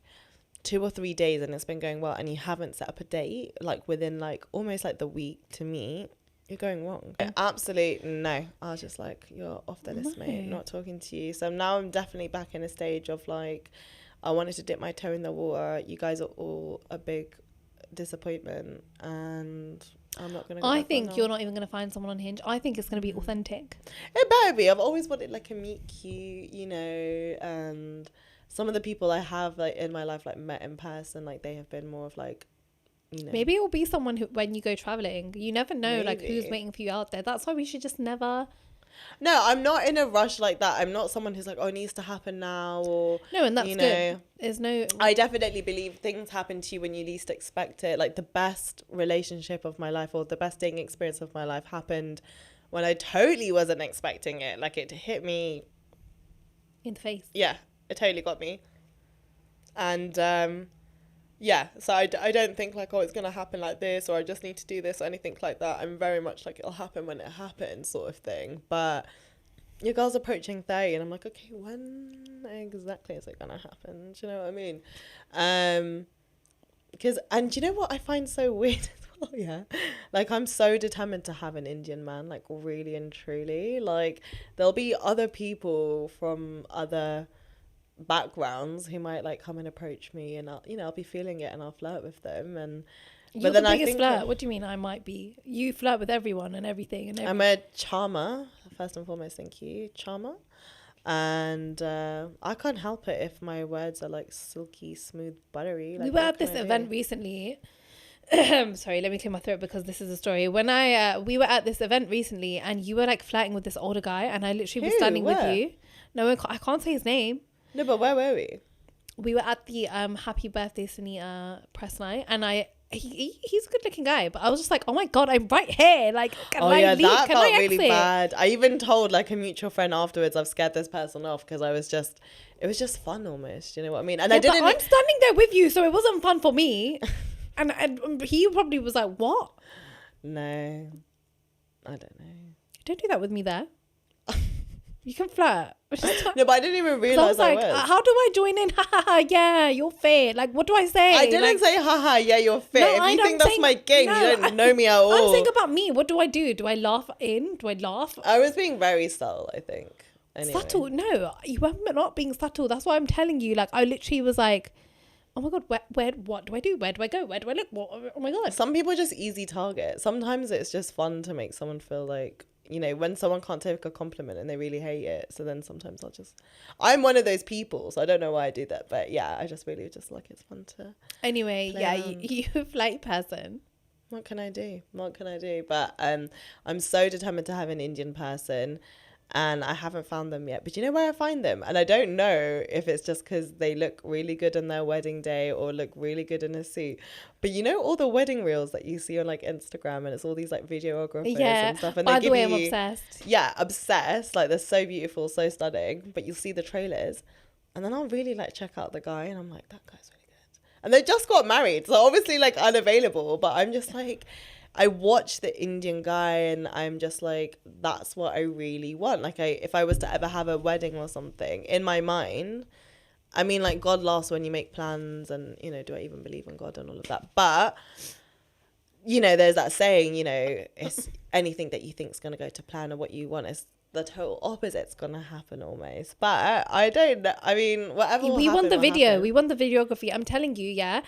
2 or 3 days and it's been going well, and you haven't set up a date like within like almost like the week to meet, you're going wrong. Absolutely no. I was just like, you're off the list, mate. Not talking to you. So now I'm definitely back in a stage of like, I wanted to dip my toe in the water. You guys are all a big disappointment, and I'm not gonna. I think you're not even gonna find someone on Hinge. I think it's gonna be authentic. It better be. I've always wanted like a meet cute, you know, and some of the people I have like in my life like met in person, like they have been more of like, you know. Maybe it will be someone who, when you go traveling, you never know like Maybe. who's waiting for you out there. That's why we should just never. No, I'm not in a rush like that. I'm not someone who's like, oh, it needs to happen now, or No, and that's you know, good. There's no. I definitely believe things happen to you when you least expect it. Like the best relationship of my life, or the best dating experience of my life, happened when I totally wasn't expecting it. Like it hit me In the face. Yeah, it totally got me. And yeah, so I don't think like, oh, it's gonna happen like this, or I just need to do this or anything like that. I'm very much like, it'll happen when it happens sort of thing. But your girl's approaching 30 and I'm like, okay, when exactly is it gonna happen? Do you know what I mean? Because, and you know what I find so weird as well, yeah? Like, I'm so determined to have an Indian man, like, really and truly. Like, there'll be other people from other backgrounds who might, like, come and approach me, and I'll be feeling it and I'll flirt with them. And You're the biggest flirt. What do you mean I might be? You flirt with everyone and everything. And I'm a charmer, first and foremost, thank you, charmer. And I can't help it if my words are like silky smooth, buttery. Like, we were at this event recently. Sorry, let me clear my throat because this is a story. When we were at this event recently, and you were like flirting with this older guy, and I literally was standing with you. No, I can't say his name. No, but where were we? We were at the Happy Birthday Sunita press night, and he's a good looking guy, but I was just like, oh my god, I'm right here. Like, can I leave? That can felt I really bad. I even told like a mutual friend afterwards, I've scared this person off, because it was just fun almost. You know what I mean? And yeah, I didn't. But I'm standing there with you, so it wasn't fun for me. and he probably was like, what? No, I don't know. Don't do that with me there. You can flirt. No, but I didn't even realize I was like, how do I join in? Ha ha ha, yeah, you're fit. Like, what do I say? I didn't say haha, yeah, you're fit. No, if you think that's my game, you don't know me at all. I'm saying about me. What do I do? Do I laugh in? Do I laugh? I was being very subtle, I think. Anyway. Subtle? No, you were not being subtle. That's why I'm telling you. Like, I literally was like, oh my god, where what do I do? Where do I go? Where do I look? What? Oh my god. Some people are just easy targets. Sometimes it's just fun to make someone feel like, you know, when someone can't take a compliment and they really hate it. So then sometimes I'm one of those people, so I don't know why I do that. But yeah, I just really just like, it's fun to. Anyway, yeah, you're a flight person. What can I do? But I'm so determined to have an Indian person, and I haven't found them yet. But you know where I find them? And I don't know if it's just because they look really good on their wedding day or look really good in a suit. But you know all the wedding reels that you see on like Instagram, and it's all these like videographers and stuff. And by the way, I'm obsessed. Yeah, obsessed. Like they're so beautiful, so stunning. But you'll see the trailers, and then I'll really like check out the guy, and I'm like, that guy's really good. And they just got married, so obviously like unavailable. But I'm just like, I watch the Indian guy and I'm just like, that's what I really want. Like, if I was to ever have a wedding or something, in my mind, I mean, like, God laughs when you make plans, and, you know, do I even believe in God and all of that? But, you know, there's that saying, you know, it's anything that you think is going to go to plan or what you want is the total opposite's gonna happen almost. But I don't know. I mean, whatever. We want the video. We want the videography. I'm telling you, yeah.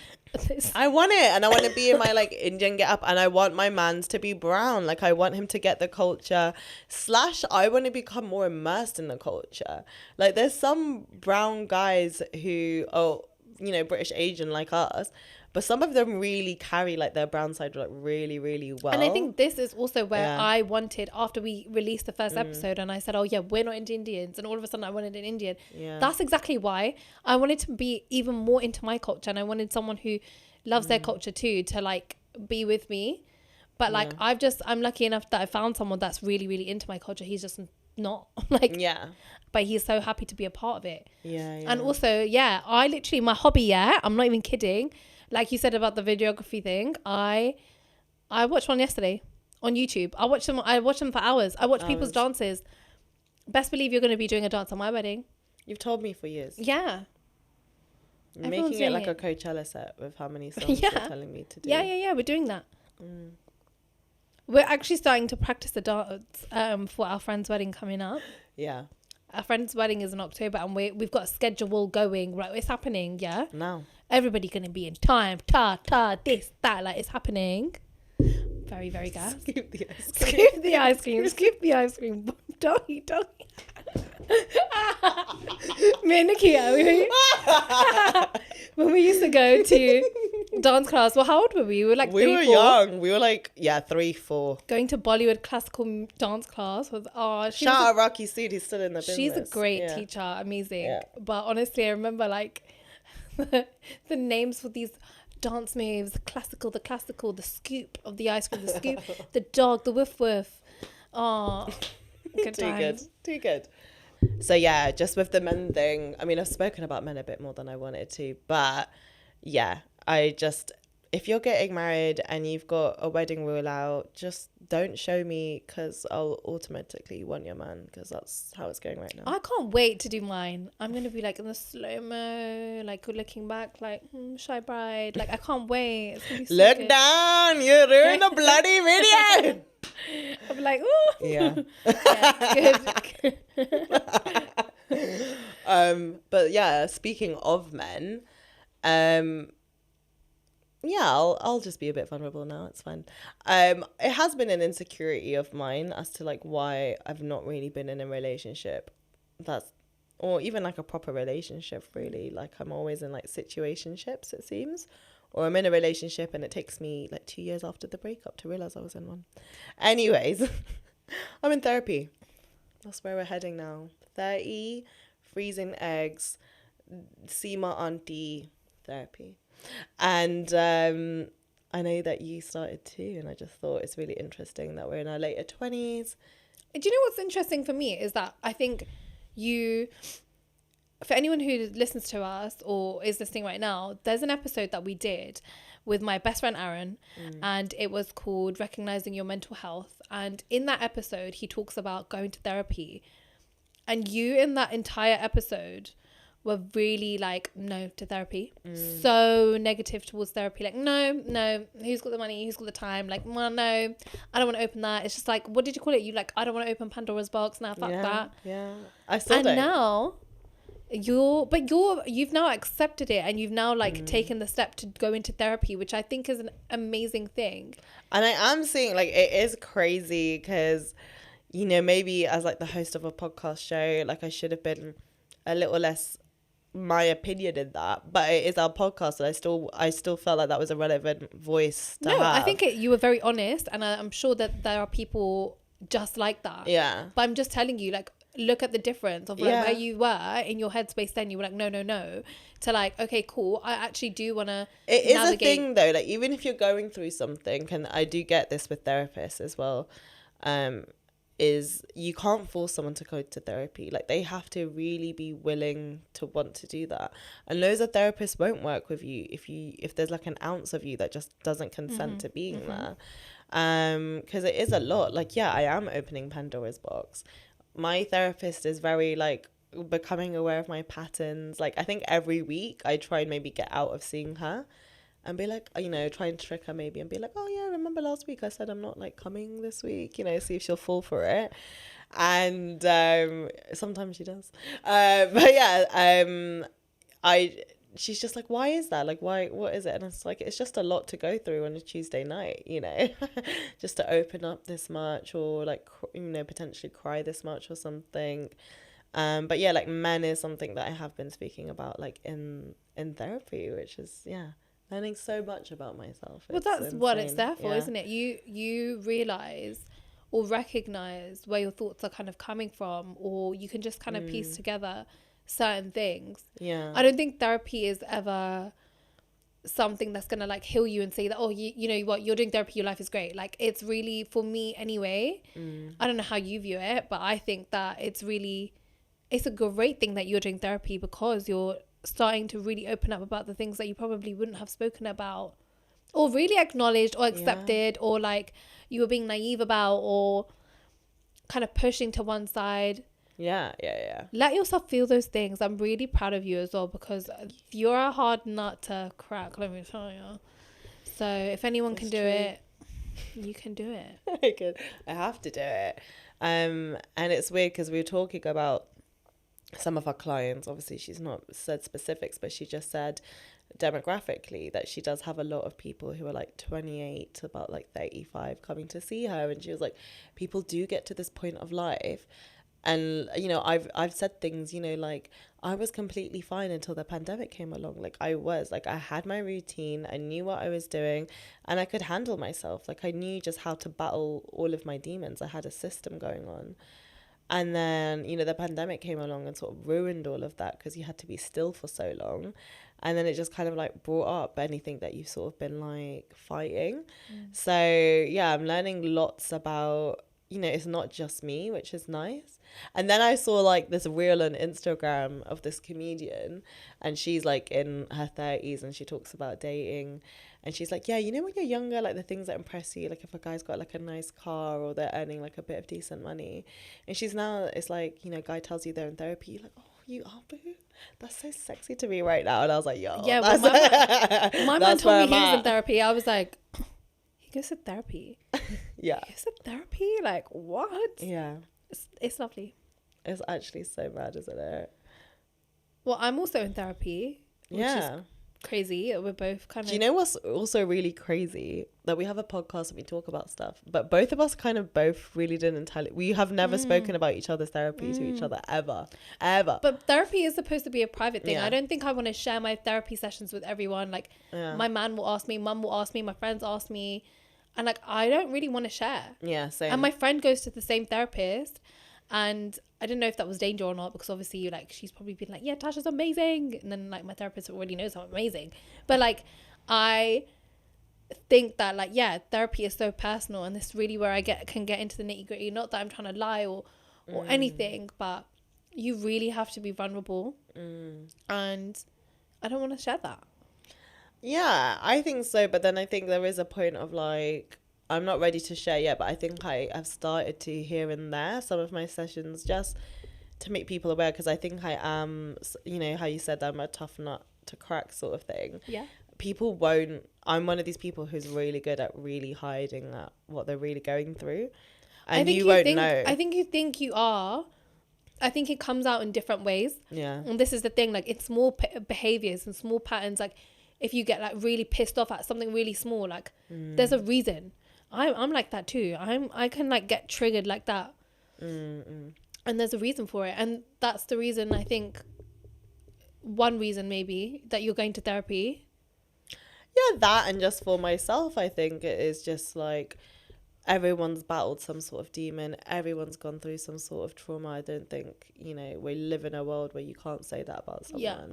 I want it, and I want to be in my like Indian get up, and I want my mans to be brown. Like I want him to get the culture. / I want to become more immersed in the culture. Like there's some brown guys who are, you know, British Asian like us. But some of them really carry like their brown side like really, really well. And I think this is also where I wanted, after we released the first episode and I said, oh yeah, we're not into Indians. And all of a sudden I wanted an Indian. Yeah. That's exactly why I wanted to be even more into my culture. And I wanted someone who loves their culture too, to like be with me. But like, I'm lucky enough that I found someone that's really, really into my culture. He's just not like, but he's so happy to be a part of it. And also, I literally, my hobby, I'm not even kidding. Like you said about the videography thing, I watched one yesterday on YouTube. I watched them for hours. I watch people's dances. Best believe you're going to be doing a dance on my wedding. You've told me for years. Yeah. Everyone's Making it doing like a it. Coachella set with how many songs Yeah. you're telling me to do. Yeah. We're doing that. Mm. We're actually starting to practice the dance for our friend's wedding coming up. Yeah. Our friend's wedding is in October, and we've got a schedule going. Right, it's happening. Yeah. Now. Everybody gonna be in time. This, that. Like, it's happening. Very, very gas. Scoop the ice cream. Scoop the ice cream. Scoop the ice cream. Doggy. Me and Nikia, when we used to go to dance class, well, how old were we? We were like we 3, were 4. young. We were like, 3, 4. Going to Bollywood classical dance class was Shout out Rocky Sood, he's still in the business. she's a great teacher, amazing. Yeah. But honestly, I remember like the names for these dance moves: the classical, the scoop of the ice cream, the scoop, the dog, the woof woof. Oh, good times. Too good. So yeah, just with the men thing, I mean, I've spoken about men a bit more than I wanted to, but yeah, if you're getting married and you've got a wedding rule out, just don't show me, because I'll automatically want your man, because that's how it's going right now. I can't wait to do mine. I'm gonna be like in the slow-mo, like looking back, like shy bride. Like, I can't wait. It's gonna be so Look good. down, you ruined the bloody video. I'm like, ooh. Yeah. Good. But yeah, speaking of men, yeah, I'll just be a bit vulnerable now. It's fine. It has been an insecurity of mine as to like why I've not really been in a relationship or even like a proper relationship, really. Like, I'm always in like situationships, it seems, or I'm in a relationship and it takes me like 2 years after the breakup to realize I was in one. Anyways, I'm in therapy. That's where we're heading now. 30, freezing eggs, Sima Aunty therapy. And I know that you started too, and I just thought it's really interesting that we're in our later 20s. Do you know what's interesting for me is that I think for anyone who listens to us or is listening right now, there's an episode that we did with my best friend Aaron, and it was called Recognizing Your Mental Health. And in that episode, he talks about going to therapy. And you, in that entire episode, were really like, no to therapy. So negative towards therapy. Like, no, who's got the money? Who's got the time? Like, well, no, I don't want to open that. It's just like, what did you call it? You like, I don't want to open Pandora's box. Now, fuck that. Yeah, I still and don't. now you've now accepted it, and you've now like taken the step to go into therapy, which I think is an amazing thing. And I am seeing, like, it is crazy because, you know, maybe as like the host of a podcast show, like, I should have been a little less my opinion in that, but it is our podcast, and I still felt like that was a relevant voice to have. I think you were very honest, and I'm sure that there are people just like that. Yeah. But I'm just telling you, like, look at the difference of like where you were in your headspace then. You were like, no, to like, okay, cool, I actually do want to It is a thing though, like, even if you're going through something, and I do get this with therapists as well, is you can't force someone to go to therapy. Like, they have to really be willing to want to do that. And loads of therapists won't work with you if there's like an ounce of you that just doesn't consent to being there. Because it is a lot. Like, yeah, I am opening Pandora's box. My therapist is very like becoming aware of my patterns. Like, I think every week I try and maybe get out of seeing her and be like, you know, try and trick her maybe and be like, oh yeah, remember last week I said I'm not like coming this week, you know, see if she'll fall for it. And sometimes she does. But yeah, she's just like, why is that? Like, what is it? And it's like, it's just a lot to go through on a Tuesday night, you know, just to open up this much, or like, you know, potentially cry this much or something. But yeah, like, men is something that I have been speaking about, like, in therapy, which is, yeah, learning so much about myself. Well, that's what it's there for, isn't it? You realize or recognize where your thoughts are kind of coming from, or you can just kind of piece together certain things. Yeah. I don't think therapy is ever something that's gonna like heal you and say that, oh, you know what, you're doing therapy, your life is great. Like, it's really, for me anyway, I don't know how you view it, but I think that it's a great thing that you're doing therapy, because you're starting to really open up about the things that you probably wouldn't have spoken about or really acknowledged or accepted, or like you were being naive about, or kind of pushing to one side. Yeah, yeah, Let yourself feel those things. I'm really proud of you as well, because you're a hard nut to crack, let me tell you. So if anyone can do it, you can do it. I have to do it. And it's weird because we were talking about some of our clients. Obviously, she's not said specifics, but she just said demographically that she does have a lot of people who are like 28 to about like 35 coming to see her. And she was like, people do get to this point of life. And, you know, I've said things, you know, like I was completely fine until the pandemic came along. Like I had my routine, I knew what I was doing, and I could handle myself. Like I knew just how to battle all of my demons. I had a system going on. And then, you know, the pandemic came along and sort of ruined all of that because you had to be still for so long. And then it just kind of like brought up anything that you've sort of been like fighting. So, yeah, I'm learning lots about, you know, it's not just me, which is nice. And then I saw like this reel on Instagram of this comedian, and she's like in her 30s and she talks about dating. And she's like, yeah, you know, when you're younger, like the things that impress you, like if a guy's got like a nice car or they're earning like a bit of decent money. And she's now, it's like, you know, guy tells you they're in therapy, you're like, oh, you are, boo? That's so sexy to me right now. And I was like, yo. Yeah, well, my man told me he was in therapy. I was like, he goes to therapy? Yeah. He goes to therapy? Like, what? Yeah. It's lovely. It's actually so mad, isn't it? Well, I'm also in therapy. Which is crazy. We're both kind of... Do you know what's also really crazy? That we have a podcast and we talk about stuff, but both of us kind of both really didn't tell it. We have never spoken about each other's therapy to each other, ever. But therapy is supposed to be a private thing. I don't think I want to share my therapy sessions with everyone. Like, my man will ask me, mum will ask me, my friends ask me. And, like, I don't really want to share. Yeah, same. And my friend goes to the same therapist. And I didn't know if that was danger or not, because obviously, like, she's probably been like, yeah, Tasha's amazing. And then, like, my therapist already knows I'm amazing. But, like, I think that, like, yeah, therapy is so personal. And this is really where I can get into the nitty gritty. Not that I'm trying to lie or anything, but you really have to be vulnerable. And I don't want to share that. Yeah, I think so. But then I think there is a point of, like, I'm not ready to share yet, but I think I have started to here and there some of my sessions just to make people aware, because I think I am, you know, how you said I'm a tough nut to crack sort of thing. Yeah. People won't, I'm one of these people who's really good at really hiding that, what they're really going through. And you won't know. I think you think you are. I think it comes out in different ways. Yeah. And this is the thing, like, it's small behaviors and small patterns. Like, if you get, like, really pissed off at something really small, like, there's a reason. I'm like that too. I can, like, get triggered like that. And there's a reason for it. And that's the reason, I think, one reason maybe, that you're going to therapy. Yeah, that, and just for myself, I think it is just like everyone's battled some sort of demon. Everyone's gone through some sort of trauma. I don't think, you know, we live in a world where you can't say that about someone. Yeah.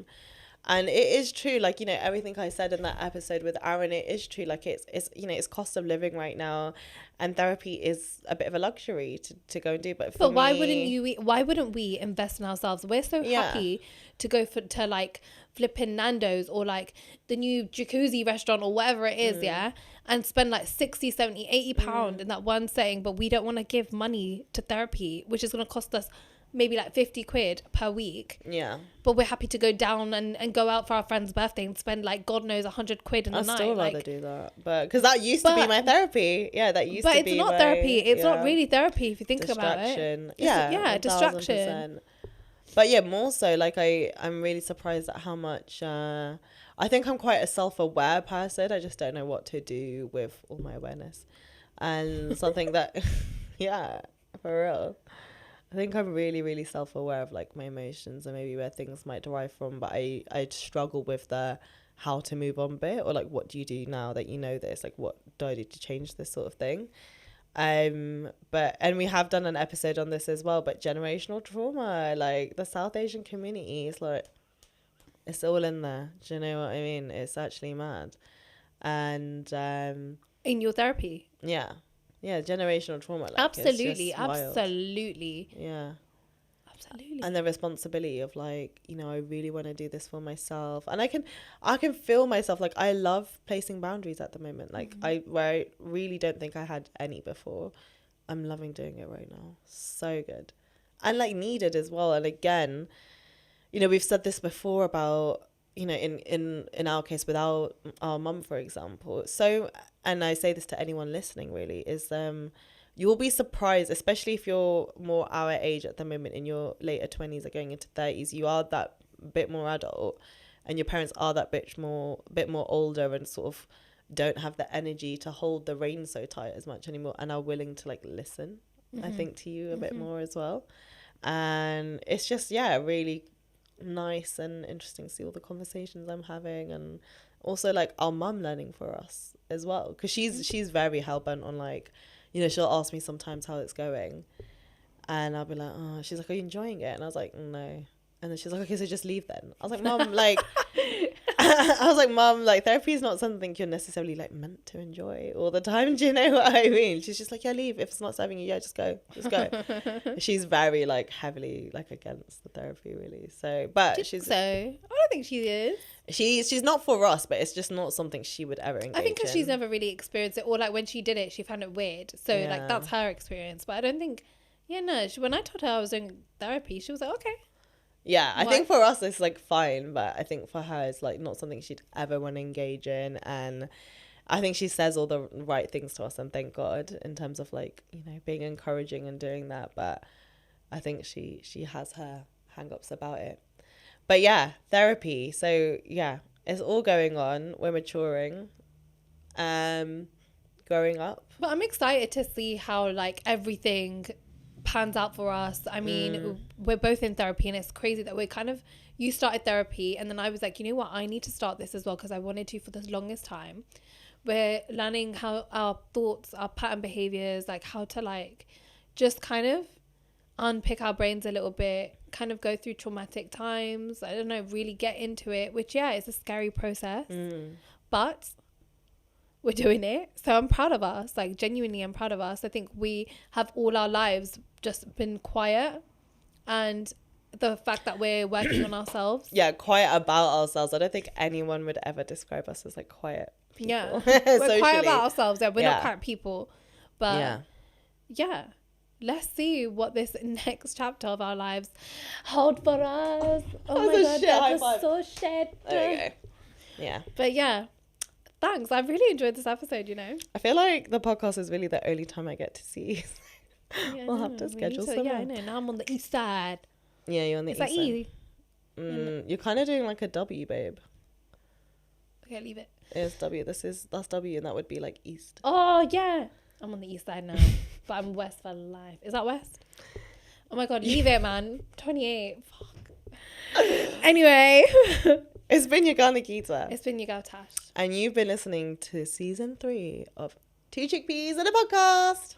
And it is true, like, you know, everything I said in that episode with Aaron, it is true. Like, it's you know, it's cost of living right now, and therapy is a bit of a luxury to go and do. But why wouldn't we invest in ourselves? We're so happy to go to like flipping Nando's or like the new jacuzzi restaurant or whatever it is, and spend like 60, 70, 80 pound in that one setting, but we don't want to give money to therapy, which is going to cost us maybe like 50 quid per week. Yeah. But we're happy to go down and go out for our friend's birthday and spend like God knows 100 quid in a night. I'd still rather do that. But because that used to be my therapy. Yeah, that used to be. But it's not therapy. It's not really therapy if you think about it. Yeah, distraction. But yeah, more so, like, I'm really surprised at how much I think I'm quite a self-aware person. I just don't know what to do with all my awareness. And something that yeah, for real. I think I'm really, really self-aware of, like, my emotions and maybe where things might derive from, but I struggle with the how to move on bit, or like, what do you do now that you know this? Like, what do I do to change this sort of thing? And we have done an episode on this as well, but generational trauma, like the South Asian community is like, it's all in there. Do you know what I mean? It's actually mad. And in your therapy? Yeah, generational trauma. Like, absolutely. Yeah. Absolutely. And the responsibility of, like, you know, I really want to do this for myself, and I can feel myself, like, I love placing boundaries at the moment, like where I really don't think I had any before. I'm loving doing it right now. So good. and like needed as well. And again, you know, we've said this before about, you know, in our case, without our mum, for example. So, and I say this to anyone listening, really, is you'll be surprised, especially if you're more our age at the moment, in your later 20s or going into 30s, you are that bit more adult, and your parents are that bit more older and sort of don't have the energy to hold the reins so tight as much anymore, and are willing to like listen, I think, to you a bit more as well. And it's just, yeah, really nice and interesting to see all the conversations I'm having, and also like our mum learning for us as well, because she's very hell-bent on, like, you know, she'll ask me sometimes how it's going, and I'll be like, oh, she's like, are you enjoying it? And I was like, no. And then she's like, okay, so just leave then. I was like, mum, like I was like, mum, like, therapy is not something you're necessarily like meant to enjoy all the time. Do you know what I mean? She's just like, yeah, leave. If it's not serving you, yeah, just go. She's very like heavily like against the therapy, really. So, but she's so I don't think she is. She's not for us, but it's just not something she would ever engage I think because in. she's never really experienced it, or like when she did it, she found it weird. So like that's her experience. But I don't think, when I told her I was doing therapy, she was like, okay. Yeah, I think for us it's like fine, but I think for her it's like not something she'd ever want to engage in. And I think she says all the right things to us, and thank God, in terms of like, you know, being encouraging and doing that. But I think she has her hang-ups about it. But yeah, therapy. So yeah, it's all going on. We're maturing, growing up. But I'm excited to see how like everything pans out for us. I mean, we're both in therapy, and it's crazy that we're kind of, you started therapy and then I was like, you know what, I need to start this as well, because I wanted to for the longest time. We're learning how our thoughts, our pattern behaviors, like how to like just kind of unpick our brains a little bit, kind of go through traumatic times, I don't know, really get into it, which it's a scary process, but we're doing it. So I'm proud of us, like genuinely I'm proud of us. I think we have all our lives just been quiet, and the fact that we're working on ourselves. Yeah, quiet about ourselves. I don't think anyone would ever describe us as like quiet people. Yeah, we're quiet about ourselves. Yeah, we're not quiet people, but yeah, let's see what this next chapter of our lives hold for us. Oh my god, that was so shit. There we go. Yeah, but yeah, thanks. I've really enjoyed this episode, you know. I feel like the podcast is really the only time I get to see. We'll have to schedule some. Yeah, I know. Now I'm on the east side. Yeah, you're on the east side. E. You're kind of doing like a W, babe. Okay, leave it. It's W. That's W, and that would be like east. Oh yeah, I'm on the east side now, but I'm west for life. Is that west? Oh my god, leave it, man. 28. Fuck. Anyway. It's been your girl Nikita. It's been your girl Tash. And you've been listening to season 3 of 2 Chickpeas and a podcast.